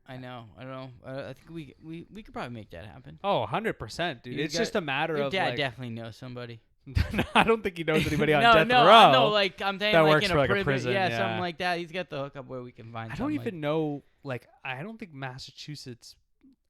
I know. I don't know. I think we could probably make that happen. Oh, 100%, dude. It's just a matter of Your dad like, definitely knows somebody. No, I don't think he knows anybody on death row. No, like I'm saying that like works in for like a prison. yeah, something like that. He's got the hookup where we can find. I don't even know. Like, I don't think Massachusetts,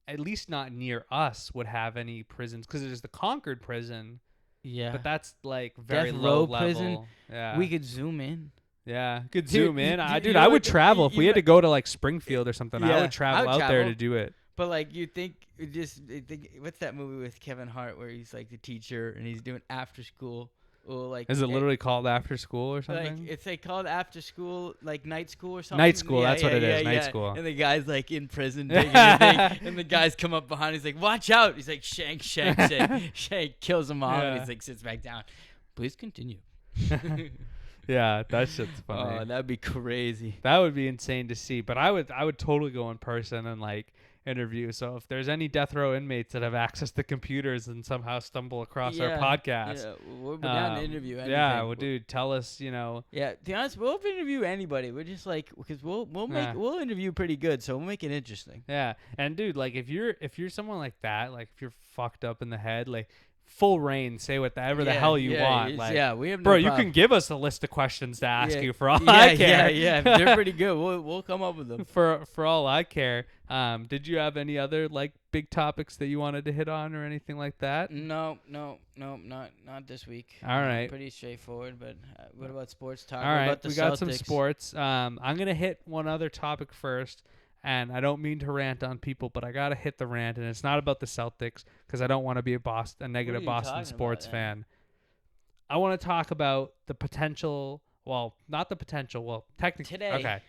at least not near us, would have any prisons because there's the Concord prison. Yeah, but that's like very death low row level. Prison. Yeah, we could zoom in. Yeah, could zoom in. Dude, I would travel if we had to go to like Springfield or something. I would travel out there to do it. But like you think, what's that movie with Kevin Hart where he's like the teacher and he's doing after school? Or like, is it literally called after school or something? Like it's like called after school, like night school or something. Night school, that's what it is. Night school. And the guy's like in prison taking his thing, and the guys come up behind. He's like, "Watch out!" He's like, "Shank, shank, shank, shank," kills them all. And he's like, sits back down. Please continue. Yeah, that shit's funny. Oh, that'd be crazy. That would be insane to see. But I would totally go in person and like interview. So if there's any death row inmates that have access to computers and somehow stumble across our podcast, we're down to interview anything. Yeah, well, dude, tell us, Yeah, to be honest, we'll interview anybody. We're just like, because we'll interview pretty good, so we'll make it interesting. Yeah, and dude, like if you're someone like that, like if you're fucked up in the head, like full reign, say whatever the hell you want. Like, we have no bro, problem. you can give us a list of questions to ask you for all I care. Yeah, they're pretty good. We'll come up with them. For all I care. Did you have any other like big topics that you wanted to hit on or anything like that? No, not this week. All right. Pretty straightforward, but what about sports talk? All right, about the we got Celtics? some sports. I'm going to hit one other topic first. And I don't mean to rant on people, but I got to hit the rant. And it's not about the Celtics because I don't want to be a negative Boston sports fan. I want to talk about the potential. Well, not the potential. Well, technically. Today. Okay.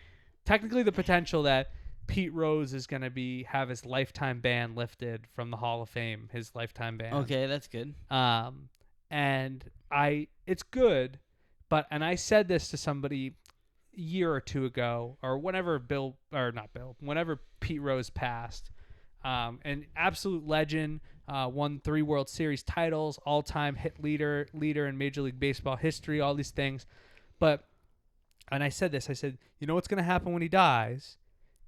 Technically, the potential that Pete Rose is going to have his lifetime ban lifted from the Hall of Fame, his lifetime ban. Okay, that's good. And it's good. And I said this to somebody year or two ago, or whenever whenever Pete Rose passed, an absolute legend, won 3 World Series titles, all-time hit leader in Major League Baseball history, all these things. And I said this, you know what's going to happen when he dies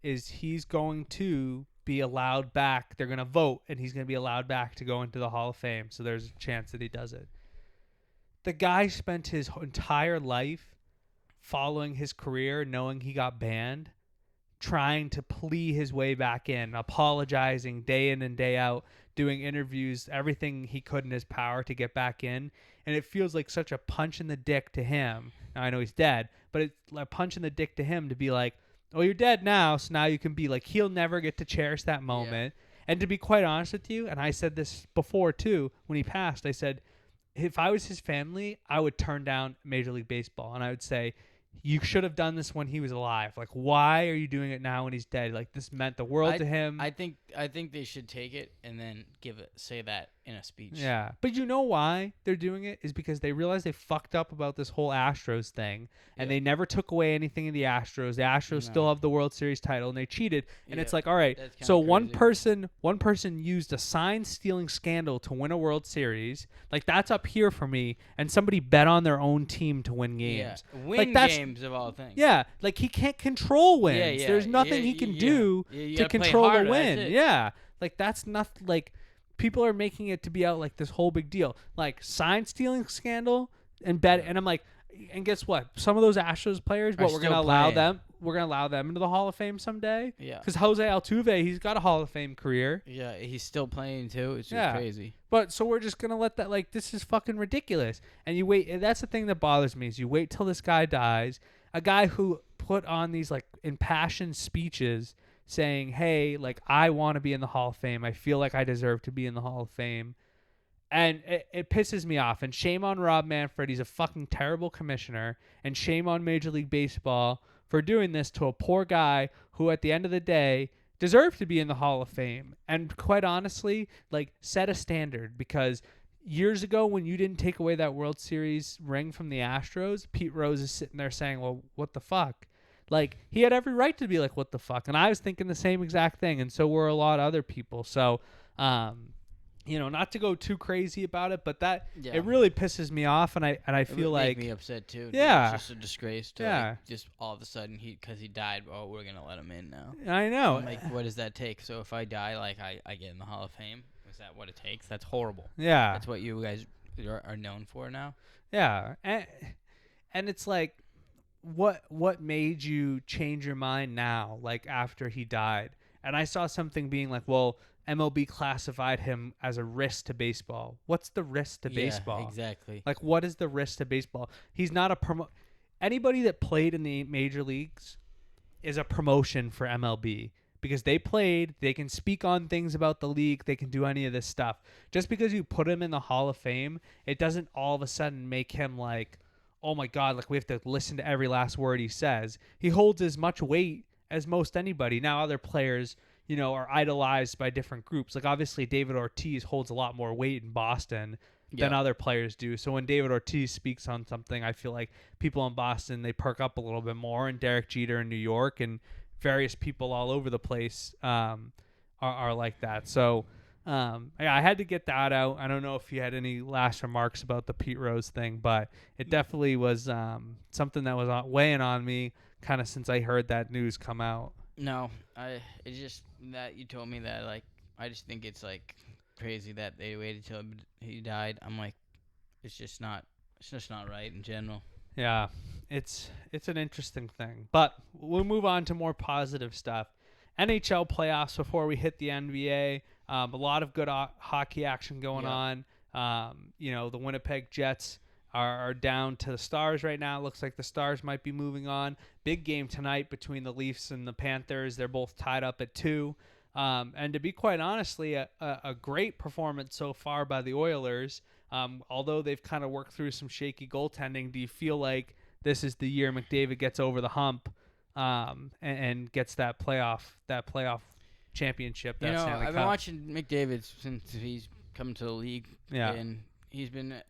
is he's going to be allowed back. They're going to vote, and he's going to be allowed back to go into the Hall of Fame. So there's a chance that he does it. The guy spent his entire life following his career, knowing he got banned, trying to plea his way back in, apologizing day in and day out, doing interviews, everything he could in his power to get back in. And it feels like such a punch in the dick to him. Now, I know he's dead, but it's a punch in the dick to him to be like, oh, you're dead now, so now you can be like, he'll never get to cherish that moment. Yeah. And to be quite honest with you, and I said this before too, when he passed, I said, if I was his family, I would turn down Major League Baseball. And I would say, you should have done this when he was alive. Like, why are you doing it now when he's dead? Like, this meant the world to him. I think they should take it and then say that in a speech. Yeah. But you know why they're doing it is because they realize they fucked up about this whole Astros thing, and they never took away anything in the Astros. The Astros still have the World Series title, and they cheated. And it's like, all right, so one person used a sign-stealing scandal to win a World Series. Like, that's up here for me, and somebody bet on their own team to win games. Yeah. Games of all things. Yeah, like he can't control wins. There's nothing he can do to control the win. Yeah, like that's not like people are making it to be out like this whole big deal, like sign stealing scandal and bet. And I'm like, and guess what? Some of those Astros players, we're gonna allow them. We're gonna allow them into the Hall of Fame someday. Yeah, because Jose Altuve, he's got a Hall of Fame career. Yeah, he's still playing too. It's just crazy. But so we're just gonna let that, like, this is fucking ridiculous. And you wait. And that's the thing that bothers me is you wait till this guy dies. A guy who put on these like impassioned speeches saying, hey, like I want to be in the Hall of Fame. I feel like I deserve to be in the Hall of Fame. And it pisses me off. And shame on Rob Manfred. He's a fucking terrible commissioner. And shame on Major League Baseball for doing this to a poor guy who, at the end of the day, deserved to be in the Hall of Fame. And quite honestly, like, set a standard. Because years ago, when you didn't take away that World Series ring from the Astros, Pete Rose is sitting there saying, well, what the fuck? Like, he had every right to be like, what the fuck? And I was thinking the same exact thing. And so were a lot of other people. So, not to go too crazy about it, but it really pisses me off, and I feel like it make me upset too. Yeah, it's just a disgrace to like, just all of a sudden because he died. Oh, we're gonna let him in now. I know. I'm like, what does that take? So if I die, like I get in the Hall of Fame. Is that what it takes? That's horrible. Yeah, that's what you guys are known for now. Yeah, and it's like, what made you change your mind now? Like after he died, and I saw something being like, well, MLB classified him as a risk to baseball. What's the risk to baseball? Exactly. Like, what is the risk to baseball? He's not a anybody that played in the major leagues is a promotion for MLB because they played. They can speak on things about the league. They can do any of this stuff. Just because you put him in the Hall of Fame, it doesn't all of a sudden make him like, oh my God, like we have to listen to every last word he says. He holds as much weight as most anybody. Now other players, are idolized by different groups. Like obviously David Ortiz holds a lot more weight in Boston than other players do. So when David Ortiz speaks on something, I feel like people in Boston, they perk up a little bit more, and Derek Jeter in New York and various people all over the place are like that. So I had to get that out. I don't know if you had any last remarks about the Pete Rose thing, but it definitely was something that was weighing on me kind of since I heard that news come out. No, it's just that you told me that, like, I just think it's, like, crazy that they waited till he died. I'm like, it's just not right in general. Yeah, it's an interesting thing. But we'll move on to more positive stuff. NHL playoffs before we hit the NBA. A lot of good hockey action going on. The Winnipeg Jets are down to the Stars right now. It looks like the Stars might be moving on. Big game tonight between the Leafs and the Panthers. They're both tied up at 2. And to be quite honestly, a great performance so far by the Oilers. Although they've kind of worked through some shaky goaltending, do you feel like this is the year McDavid gets over the hump and gets that playoff championship? I've been watching McDavid since he's come to the league. Yeah. And he's been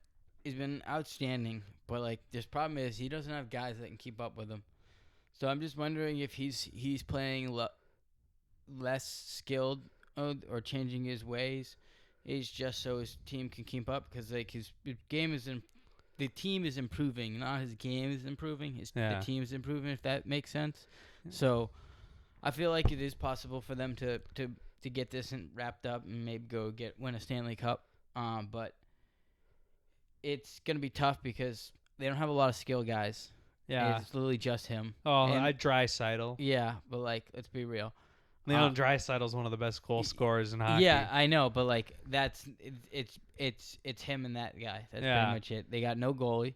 outstanding, but like this problem is he doesn't have guys that can keep up with him. So I'm just wondering if he's playing less skilled or changing his ways. Is just so his team can keep up, because like his game the team is improving, not his game is improving. The team is improving, if that makes sense. Yeah. So I feel like it is possible for them to get this wrapped up and maybe win a Stanley Cup. But it's gonna be tough because they don't have a lot of skill guys. Yeah, it's literally just him. Oh, I Draisaitl. Yeah, but like, let's be real. Leon Draisaitl's one of the best goal scorers in hockey. Yeah, I know, but like it's him and that guy. That's pretty much it. They got no goalie.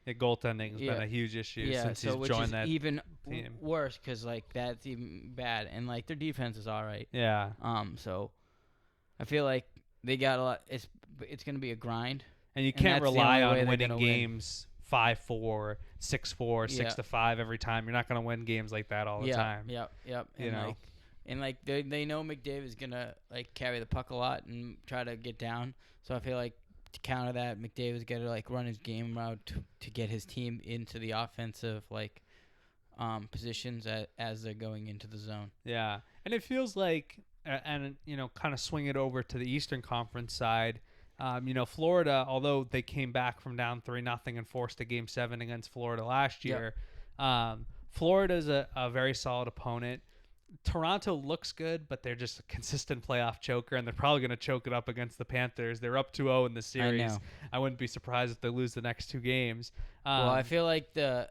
Yeah, goaltending has been a huge issue since he's joined that even team. Worse, because like that's even bad, and like their defense is all right. Yeah. So I feel like they got a lot. It's gonna be a grind, and you can't rely on winning games 5-4, 6-4, 6-5 every time. You're not gonna win games like that all the time. Yep. And they know McDavid's gonna like carry the puck a lot and try to get down. So I feel like to counter that, McDavid's got to like run his game route to get his team into the offensive positions as they're going into the zone. Yeah, and it feels like, kind of swing it over to the Eastern Conference side. Florida, although they came back from down 3-0 and forced a Game 7 against Florida last year, Florida's a very solid opponent. Toronto looks good, but they're just a consistent playoff choker, and they're probably going to choke it up against the Panthers. They're up 2-0 in the series. I wouldn't be surprised if they lose the next 2 games. Well, I feel like they're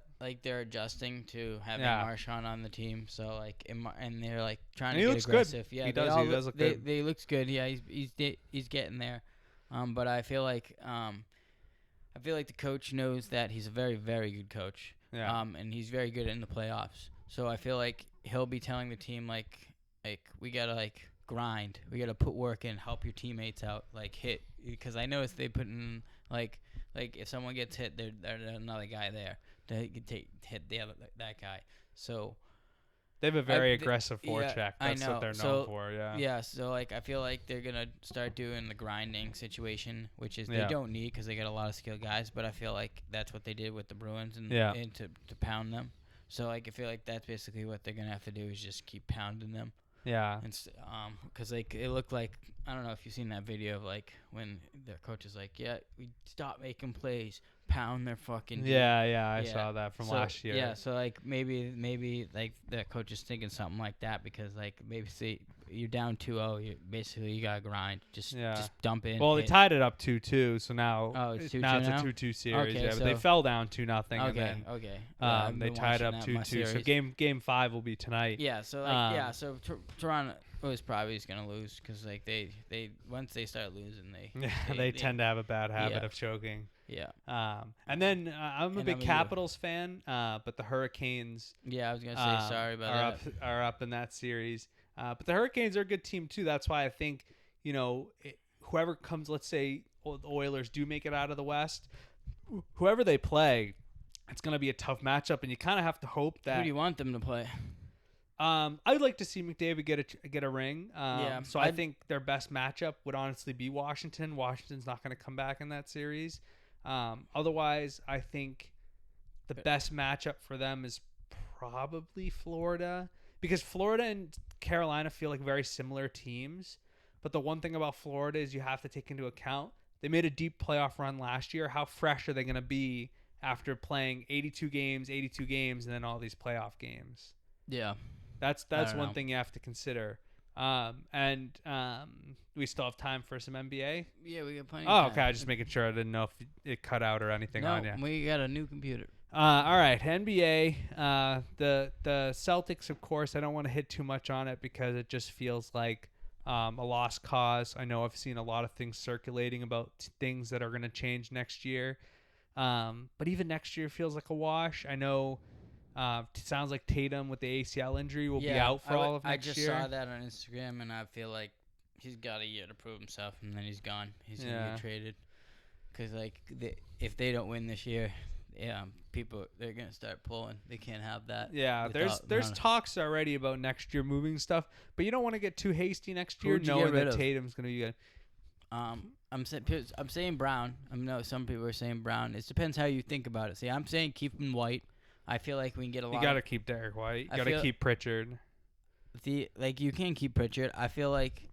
adjusting to having Marchand on the team, so and they're like trying to get aggressive. Good. Yeah, he does look good. They looks good. Yeah, he's getting there. But I feel like the coach knows that he's a very, very good coach. Yeah. And he's very good in the playoffs. So I feel like he'll be telling the team like we gotta like grind, we gotta put work in, help your teammates out, like hit, because I noticed they put in like if someone gets hit, there's another guy there to hit the other that guy. So They have a very aggressive forecheck. yeah, That's what they're known for. Yeah. Yeah. So like I feel like they're gonna start doing the grinding situation, which is Yeah. they don't need because they got a lot of skilled guys. But I feel like that's what they did with the Bruins and to pound them. So like I feel like that's basically what they're gonna have to do is just keep pounding them. Yeah. And because like it looked like, I don't know if you've seen that video of like when their coach is like, yeah, we stop making plays, pound their fucking I saw that from last year. Yeah, so like maybe like that coach is thinking something like that, because like maybe see you're down 2-0, you gotta grind, just dump in. Well, they tied it up 2-2, so now it's a 2-2 series. Okay, but they fell down 2-0. Okay. They tied up 2-2. So game 5 will be tonight. Yeah. So like so Toronto was probably just gonna lose because like they once they start losing they tend to have a bad habit of choking. Yeah. And then I'm a big Capitals fan, but the Hurricanes. Yeah, I was gonna say sorry about that. Are up in that series. But the Hurricanes are a good team too. That's why I think whoever comes, let's say the Oilers do make it out of the West, whoever they play, it's gonna be a tough matchup, and you kind of have to hope that. Who do you want them to play? I would like to see McDavid get a ring. So I think their best matchup would honestly be Washington. Washington's not going to come back in that series. Otherwise, I think the best matchup for them is probably Florida, because Florida and Carolina feel like very similar teams. But the one thing about Florida is you have to take into account they made a deep playoff run last year. How fresh are they going to be after playing 82 games, and then all these playoff games? Yeah. That's one thing you have to consider. We still have time for some NBA? Yeah, we got plenty of time. Okay. I was just making sure. I didn't know if it cut out or anything on you. No, we got a new computer. All right, NBA. The Celtics, of course, I don't want to hit too much on it because it just feels like a lost cause. I know I've seen a lot of things circulating about things that are going to change next year. But even next year feels like a wash. I know sounds like Tatum with the ACL injury will be out for all of next year. I just saw that on Instagram, and I feel like he's got a year to prove himself, and then he's gone. He's going to get traded. Because like if they don't win this year, people, they're going to start pulling. They can't have that. Yeah, there's talks already about next year moving stuff, but you don't want to get too hasty next year knowing that Tatum's going to be good. I'm saying Brown. I know some people are saying Brown. It depends how you think about it. See, I'm saying keep him White. I feel like we can get a lot. You got to keep Derek White. You got to keep Pritchard. You can keep Pritchard. I feel like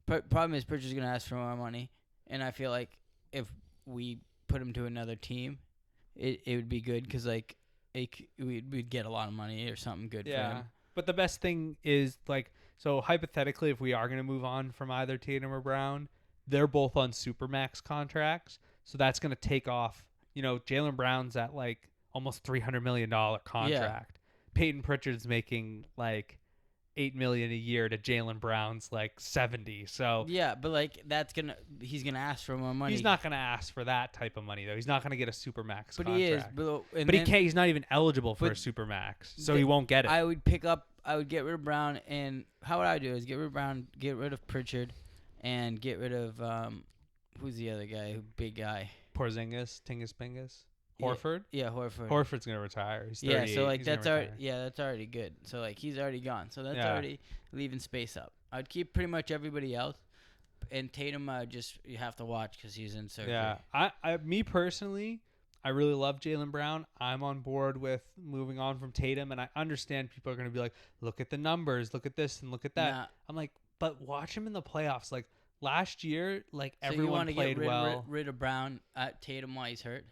problem is Pritchard's going to ask for more money, and I feel like if we put him to another team, it would be good because like we'd get a lot of money or something good for him. But the best thing is so hypothetically, if we are going to move on from either Tatum or Brown, they're both on Supermax contracts, so that's going to take off. Jaylen Brown's at almost $300 million contract. Yeah. Peyton Pritchard's making $8 million a year to Jaylen Brown's $70. So yeah, but he's gonna ask for more money. He's not gonna ask for that type of money though. He's not gonna get a Supermax contract. He is, but he can't. He's not even eligible for a Supermax, so he won't get it. I would get rid of Brown, and how would I do is get rid of Brown, get rid of Pritchard, and get rid of who's the other guy? Big guy. Porzingis, Tingus Pingus. Horford? Yeah, Horford. Horford's going to retire. He's 38. Yeah, so that's already good. So he's already gone. So that's already leaving space up. I'd keep pretty much everybody else, and Tatum you have to watch because he's in surgery. Yeah, me personally, I really love Jaylen Brown. I'm on board with moving on from Tatum, and I understand people are going to be like, look at the numbers, look at this and look at that. Nah. I'm like, but watch him in the playoffs. Last year, everyone played well. So you want to get rid of Brown at Tatum while he's hurt?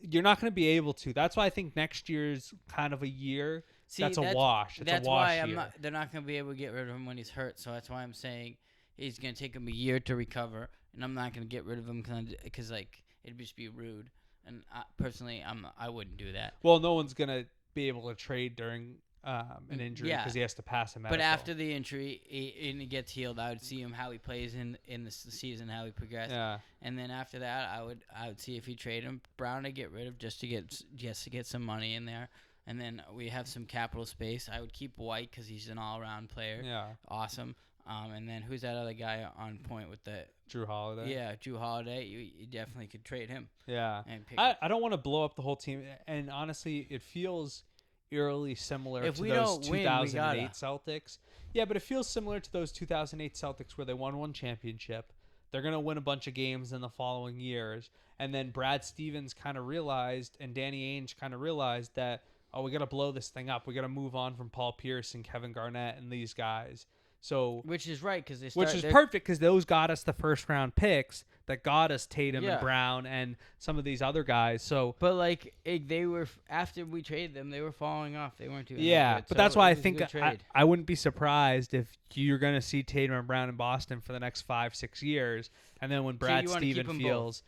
You're not going to be able to. That's why I think next year's kind of a year. That's a wash. It's a wash year. They're not going to be able to get rid of him when he's hurt. So that's why I'm saying he's going to take him a year to recover, and I'm not going to get rid of him because it'd just be rude. And personally, I wouldn't do that. Well, no one's going to be able to trade during an injury because he has to pass a medical. But after the injury and he gets healed, I would see him how he plays in the season, how he progresses. Yeah. And then after that, I would see if he trade him. Brown to get rid of just to get some money in there, and then we have some capital space. I would keep White because he's an all-around player. Yeah. Awesome. And then who's that other guy on point with the Drew Holiday. Yeah, Drew Holiday. You definitely could trade him. Yeah. And pick I don't want to blow up the whole team, and honestly, it feels eerily similar If to we those don't win, 2008 Celtics. Yeah, but it feels similar to those 2008 Celtics where they won one championship. They're going to win a bunch of games in the following years. And then Brad Stevens kind of realized, and Danny Ainge kind of realized that, oh, we got to blow this thing up. We got to move on from Paul Pierce and Kevin Garnett and these guys. So, which is right because which is perfect because those got us the first round picks that got us Tatum Yeah. and Brown and some of these other guys. So, but like they were after we traded them, they were falling off. They weren't doing yeah, good. but So that's why it I was a think good trade. I wouldn't be surprised if you're going to see Tatum and Brown in Boston for the next 5-6 years, and then when Brad you wanna keep Stevens them feels,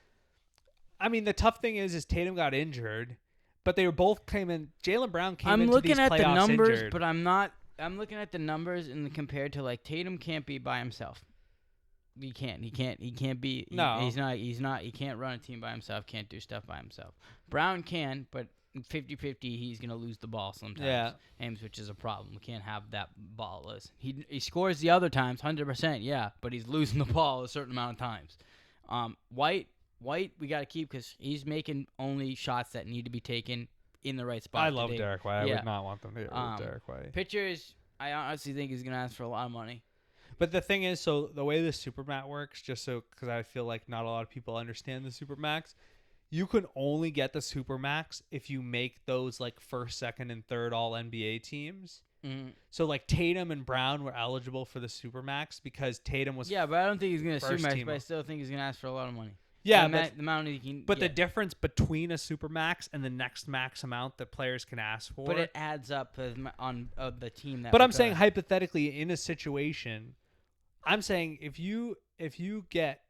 I mean, the tough thing is Tatum got injured, but they were both came in. Jaylen Brown came I'm into looking these at the playoffs numbers, injured. but I'm not. I'm looking at the numbers and compared to like Tatum can't be by himself. He can't. He can't be. No. He's not. He can't run a team by himself. Can't do stuff by himself. Brown can, but 50-50, he's gonna lose the ball sometimes. Yeah. Which is a problem. We can't have that ballless. He scores the other times, 100%. Yeah, but he's losing the ball a certain amount of times. White, we gotta keep because he's making only shots that need to be taken in the right spot. I love Derek White. Yeah. I would not want them to get rid of Derek White. Pitchers, I honestly think he's gonna ask for a lot of money. But the thing is, so the way the Supermax works, just so because I feel like not a lot of people understand the Supermax, you can only get the Supermax if you make those like first, second, and third All NBA teams. Mm-hmm. So like Tatum and Brown were eligible for the Supermax because Tatum was Yeah, but I don't think he's gonna first supermax. team. But I still think he's gonna ask for a lot of money. Yeah, the amount he can. but yeah. the difference between a Supermax and the next max amount that players can ask for. But it adds up on the team that. But I'm saying hypothetically, in a situation, I'm saying if you get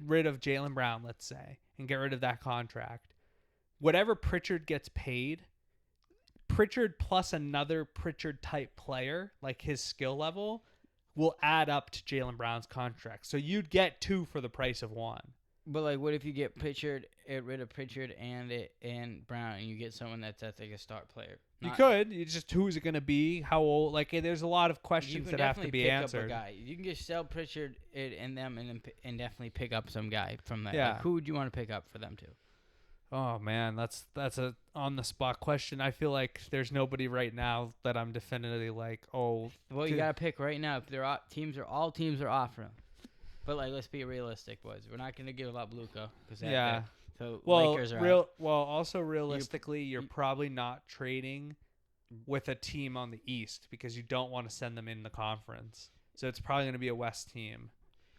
rid of Jaylen Brown, let's say, and get rid of that contract, whatever Pritchard gets paid, Pritchard plus another Pritchard type player, like his skill level, will add up to Jaylen Brown's contract. So you'd get two for the price of one. But like, what if you get rid of Pritchard and Brown, and you get someone that's like a start player? You could. It's just who's it going to be? How old? Like, there's a lot of questions that have to be answered. You can just sell Pritchard and them, and definitely pick up some guy from that. Yeah. Like, who would you want to pick up for them too? Oh man, that's a on the spot question. I feel like there's nobody right now that I'm definitively like, oh. Well, you gotta pick right now. If they're all teams are offering. But like, let's be realistic, boys. We're not gonna give up Luka because so Lakers are out. Also realistically, you're probably not trading with a team on the East because you don't want to send them in the conference. So it's probably going to be a West team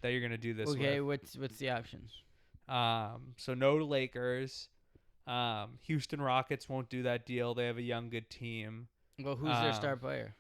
that you're going to do this with. Okay, what's the options? So no Lakers. Houston Rockets won't do that deal. They have a young, good team. Well, who's their star player?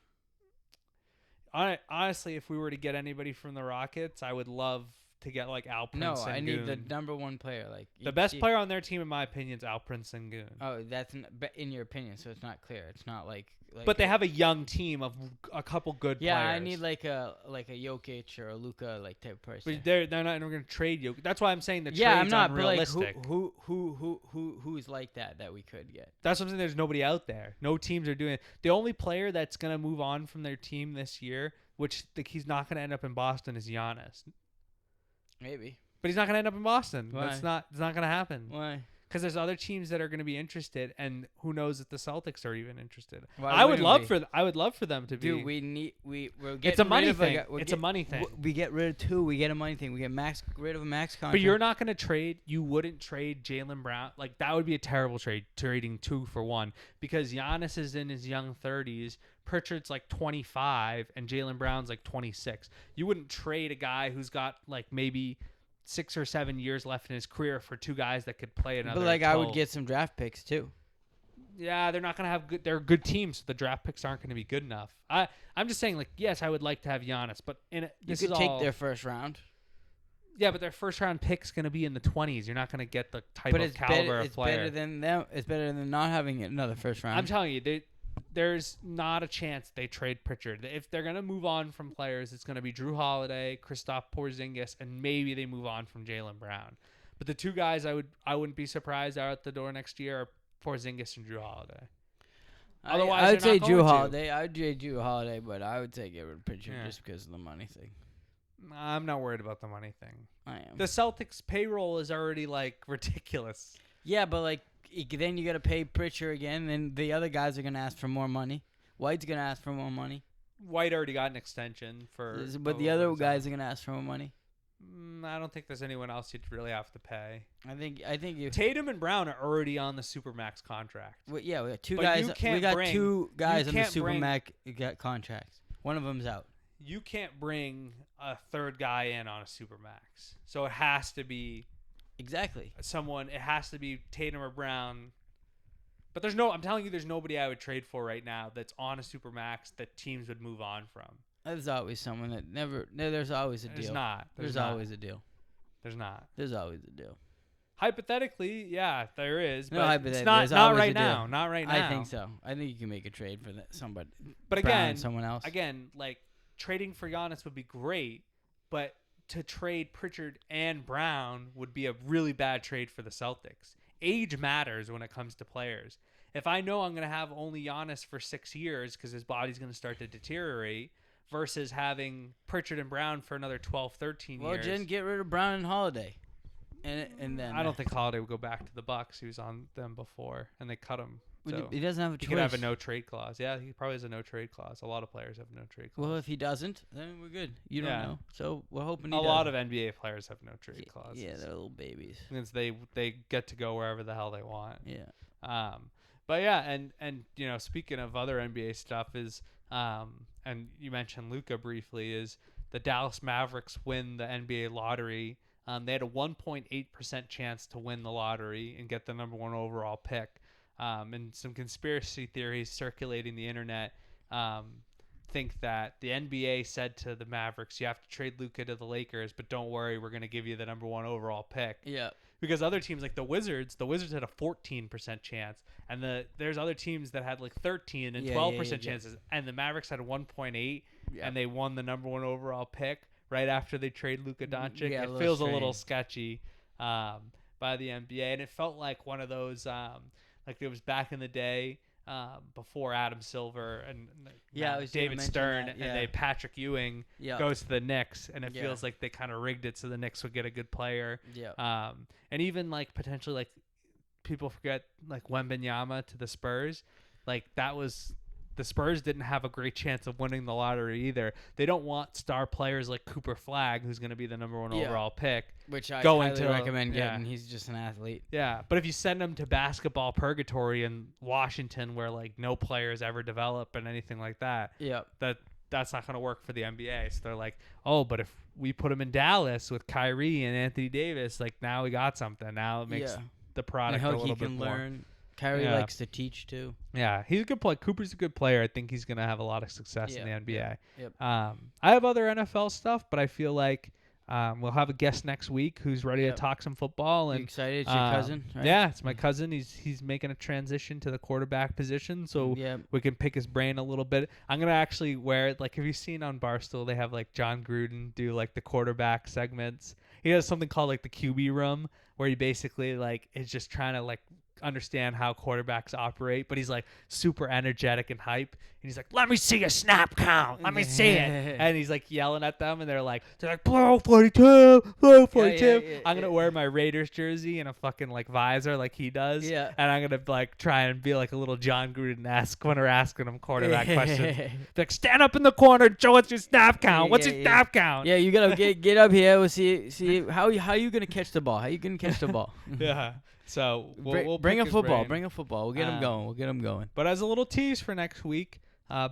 Honestly, if we were to get anybody from the Rockets, I would love to get like Al Prince. No, I need the number one player. Like the best player on their team, in my opinion, is Al Prince Sengun. Oh, that's in your opinion, so it's not clear. It's not like but they have a young team of a couple good players. Yeah, I need like a Jokic or a Luka like type of person. But they're not going to trade Jokic. That's why I'm saying the yeah, trade's I'm not. unrealistic. But like who's like that we could get? That's what I'm saying. There's nobody out there. No teams are doing it. The only player that's going to move on from their team this year, which he's not going to end up in Boston, is Giannis. Maybe. But he's not going to end up in Boston. Why? It's not going to happen. Why? Because there's other teams that are going to be interested, and who knows if the Celtics are even interested. Why I would love for them to be. Dude, we're getting it's a money rid thing. Of It's a money thing. We get rid of two. We get a money thing. We get rid of a max contract. But you're not going to trade. You wouldn't trade Jaylen Brown. Like that would be a terrible trade. Trading 2 for 1 because Giannis is in his young 30s. Pritchard's like 25, and Jaylen Brown's like 26. You wouldn't trade a guy who's got like maybe 6 or 7 years left in his career for two guys that could play another. But like 12. I would get some draft picks too. Yeah, they're not gonna have good. They're good teams. So the draft picks aren't gonna be good enough. I'm just saying, like, yes, I would like to have Giannis, but You could take their first round. Yeah, but their first round pick's gonna be in the 20s. You're not gonna get the type of caliber of player. Better than them. It's better than not having another first round. I'm telling you, there's not a chance they trade Pritchard. If they're gonna move on from players, it's gonna be Drew Holiday, Kristaps Porzingis, and maybe they move on from Jaylen Brown. But the two guys I wouldn't be surprised are at the door next year are Porzingis and Drew Holiday. Otherwise, I would they're say not Drew going to. Holiday. I would say Drew Holiday, but I would say get rid of Pritchard just because of the money thing. I'm not worried about the money thing. I am. The Celtics payroll is already like ridiculous. Yeah, but like then you got to pay Pritchard again, and the other guys are gonna ask for more money. White's gonna ask for more money. White already got an extension for. But the other guys are gonna ask for more money. I don't think there's anyone else you'd really have to pay. I think you. Tatum and Brown are already on the Supermax contract. Well, yeah, we got two But guys. you We got bring- two guys on the can't bring- Supermax got contracts. One of them's out. You can't bring a third guy in on a Supermax, so it has to be Exactly. someone. It has to be Tatum or Brown. But there's no. I'm telling you, there's nobody I would trade for right now that's on a Supermax that teams would move on from. There's always someone that never. No, there's always a deal. There's not. There's always a deal. There's not. There's always a deal. Hypothetically, yeah, there is. No, But hypothetically, it's not. there's Not always right a deal. now. Not right now. I think so. I think you can make a trade for that somebody. But Brown, again, someone else. Again, like trading for Giannis would be great, but to trade Pritchard and Brown would be a really bad trade for the Celtics. Age matters when it comes to players. If I know I'm going to have only Giannis for 6 years because his body's going to start to deteriorate versus having Pritchard and Brown for another 12, 13 years. Well, Jen, get rid of Brown and Holiday. And then I don't think Holiday would go back to the Bucks. He was on them before, and they cut him. So he doesn't have a choice. he could have a no trade clause. Yeah, he probably has a no trade clause. A lot of players have no trade clause. Well, if he doesn't, then we're good. You don't know. So we're hoping he a does. lot of NBA players have no trade clauses. Yeah, they're little babies. Because they get to go wherever the hell they want. Yeah. But yeah, and you know, speaking of other NBA stuff is and you mentioned Luka briefly, is the Dallas Mavericks win the NBA lottery. They had a 1.8% chance to win the lottery and get the number 1 overall pick. And some conspiracy theories circulating the internet think that the NBA said to the Mavericks, you have to trade Luka to the Lakers, but don't worry, we're going to give you the number 1 overall pick. Yeah. Because other teams like the Wizards had a 14% chance, and there's other teams that had like 13 and 12% chances, and the Mavericks had 1.8, and they won the number 1 overall pick right after they trade Luka Doncic. Yeah, it feels a little sketchy by the NBA, and it felt like one of those like it was back in the day before Adam Silver and David Stern and they Patrick Ewing goes to the Knicks, and it feels like they kind of rigged it so the Knicks would get a good player. And even like potentially like people forget like Wembanyama to the Spurs, like that was. The Spurs didn't have a great chance of winning the lottery either. They don't want star players like Cooper Flagg, who's going to be the number 1 overall pick. Which I going highly recommend getting. He's just an athlete. Yeah, but if you send him to basketball purgatory in Washington where like no players ever develop and anything like that, that's not going to work for the NBA. So they're like, oh, but if we put him in Dallas with Kyrie and Anthony Davis, like now we got something. Now it makes the product a little bit more. Learn. Kyrie likes to teach too. Yeah, he's a good player. Cooper's a good player. I think he's going to have a lot of success in the NBA. Yep. I have other NFL stuff, but I feel like we'll have a guest next week who's ready to talk some football. And you excited? It's your cousin, right? Yeah, it's my cousin. He's making a transition to the quarterback position, so we can pick his brain a little bit. I'm going to actually wear it. Like, have you seen on Barstool, they have like John Gruden do like the quarterback segments. He has something called like the QB room where he basically like is just trying to like understand how quarterbacks operate, but he's like super energetic and hype, and he's like, let me see a snap count, let me see it, and he's like yelling at them, and they're like blow 42, blow 42. I'm gonna wear my Raiders jersey and a fucking like visor like he does, and I'm gonna like try and be like a little John Gruden-esque when we're asking him quarterback questions. Like, stand up in the corner, show us your snap count. What's your snap count? Yeah, you gotta get up here. We'll see how you gonna catch the ball. How you gonna catch the ball? Yeah. So we'll bring a football. Brain. Bring a football. We'll get him going. We'll get him going. But as a little tease for next week,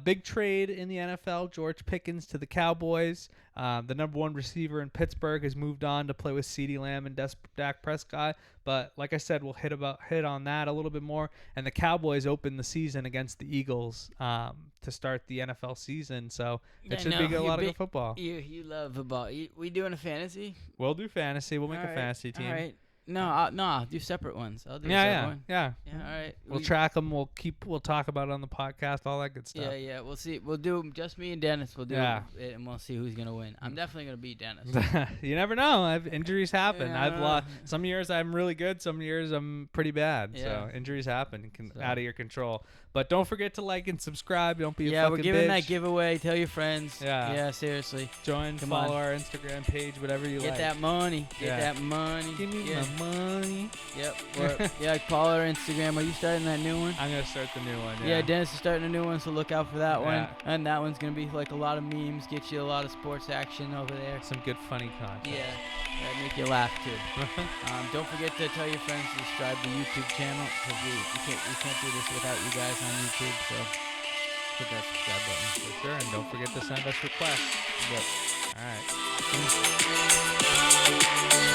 big trade in the NFL. George Pickens to the Cowboys. The number 1 receiver in Pittsburgh has moved on to play with CeeDee Lamb and Dak Prescott. But like I said, we'll hit on that a little bit more. And the Cowboys open the season against the Eagles to start the NFL season. So it should be a lot of good football. You love football. We doing a fantasy? We'll do fantasy. We'll make a fantasy team. All right. No, I'll do separate ones. I'll do a Yeah, separate yeah, one. yeah. Yeah, all right. We'll track them. We'll talk about it on the podcast. All that good stuff. Yeah, yeah. We'll see. We'll do just me and Dennis. We'll do it, and we'll see who's gonna win. I'm definitely gonna beat Dennis. You never know. Injuries happen. Yeah. I've lost. Some years I'm really good. Some years I'm pretty bad. Yeah. So injuries happen. Out of your control. But don't forget to like and subscribe. Don't be a fucking we're giving bitch. that giveaway. Tell your friends. Yeah. Yeah, seriously. Follow our Instagram page, whatever you Get like. that money. Get that money. Give me my money. Yep. Follow our Instagram. Are you starting that new one? I'm gonna start the new one. Yeah, Dennis is starting a new one, so look out for that one. Yeah. And that one's gonna be like a lot of memes, get you a lot of sports action over there. Some good funny content. Yeah, make you laugh too. Don't forget to tell your friends to subscribe to the YouTube channel, because we can't do this without you guys on YouTube. So hit that subscribe button For sure, and don't forget to send us requests. Yep. All right.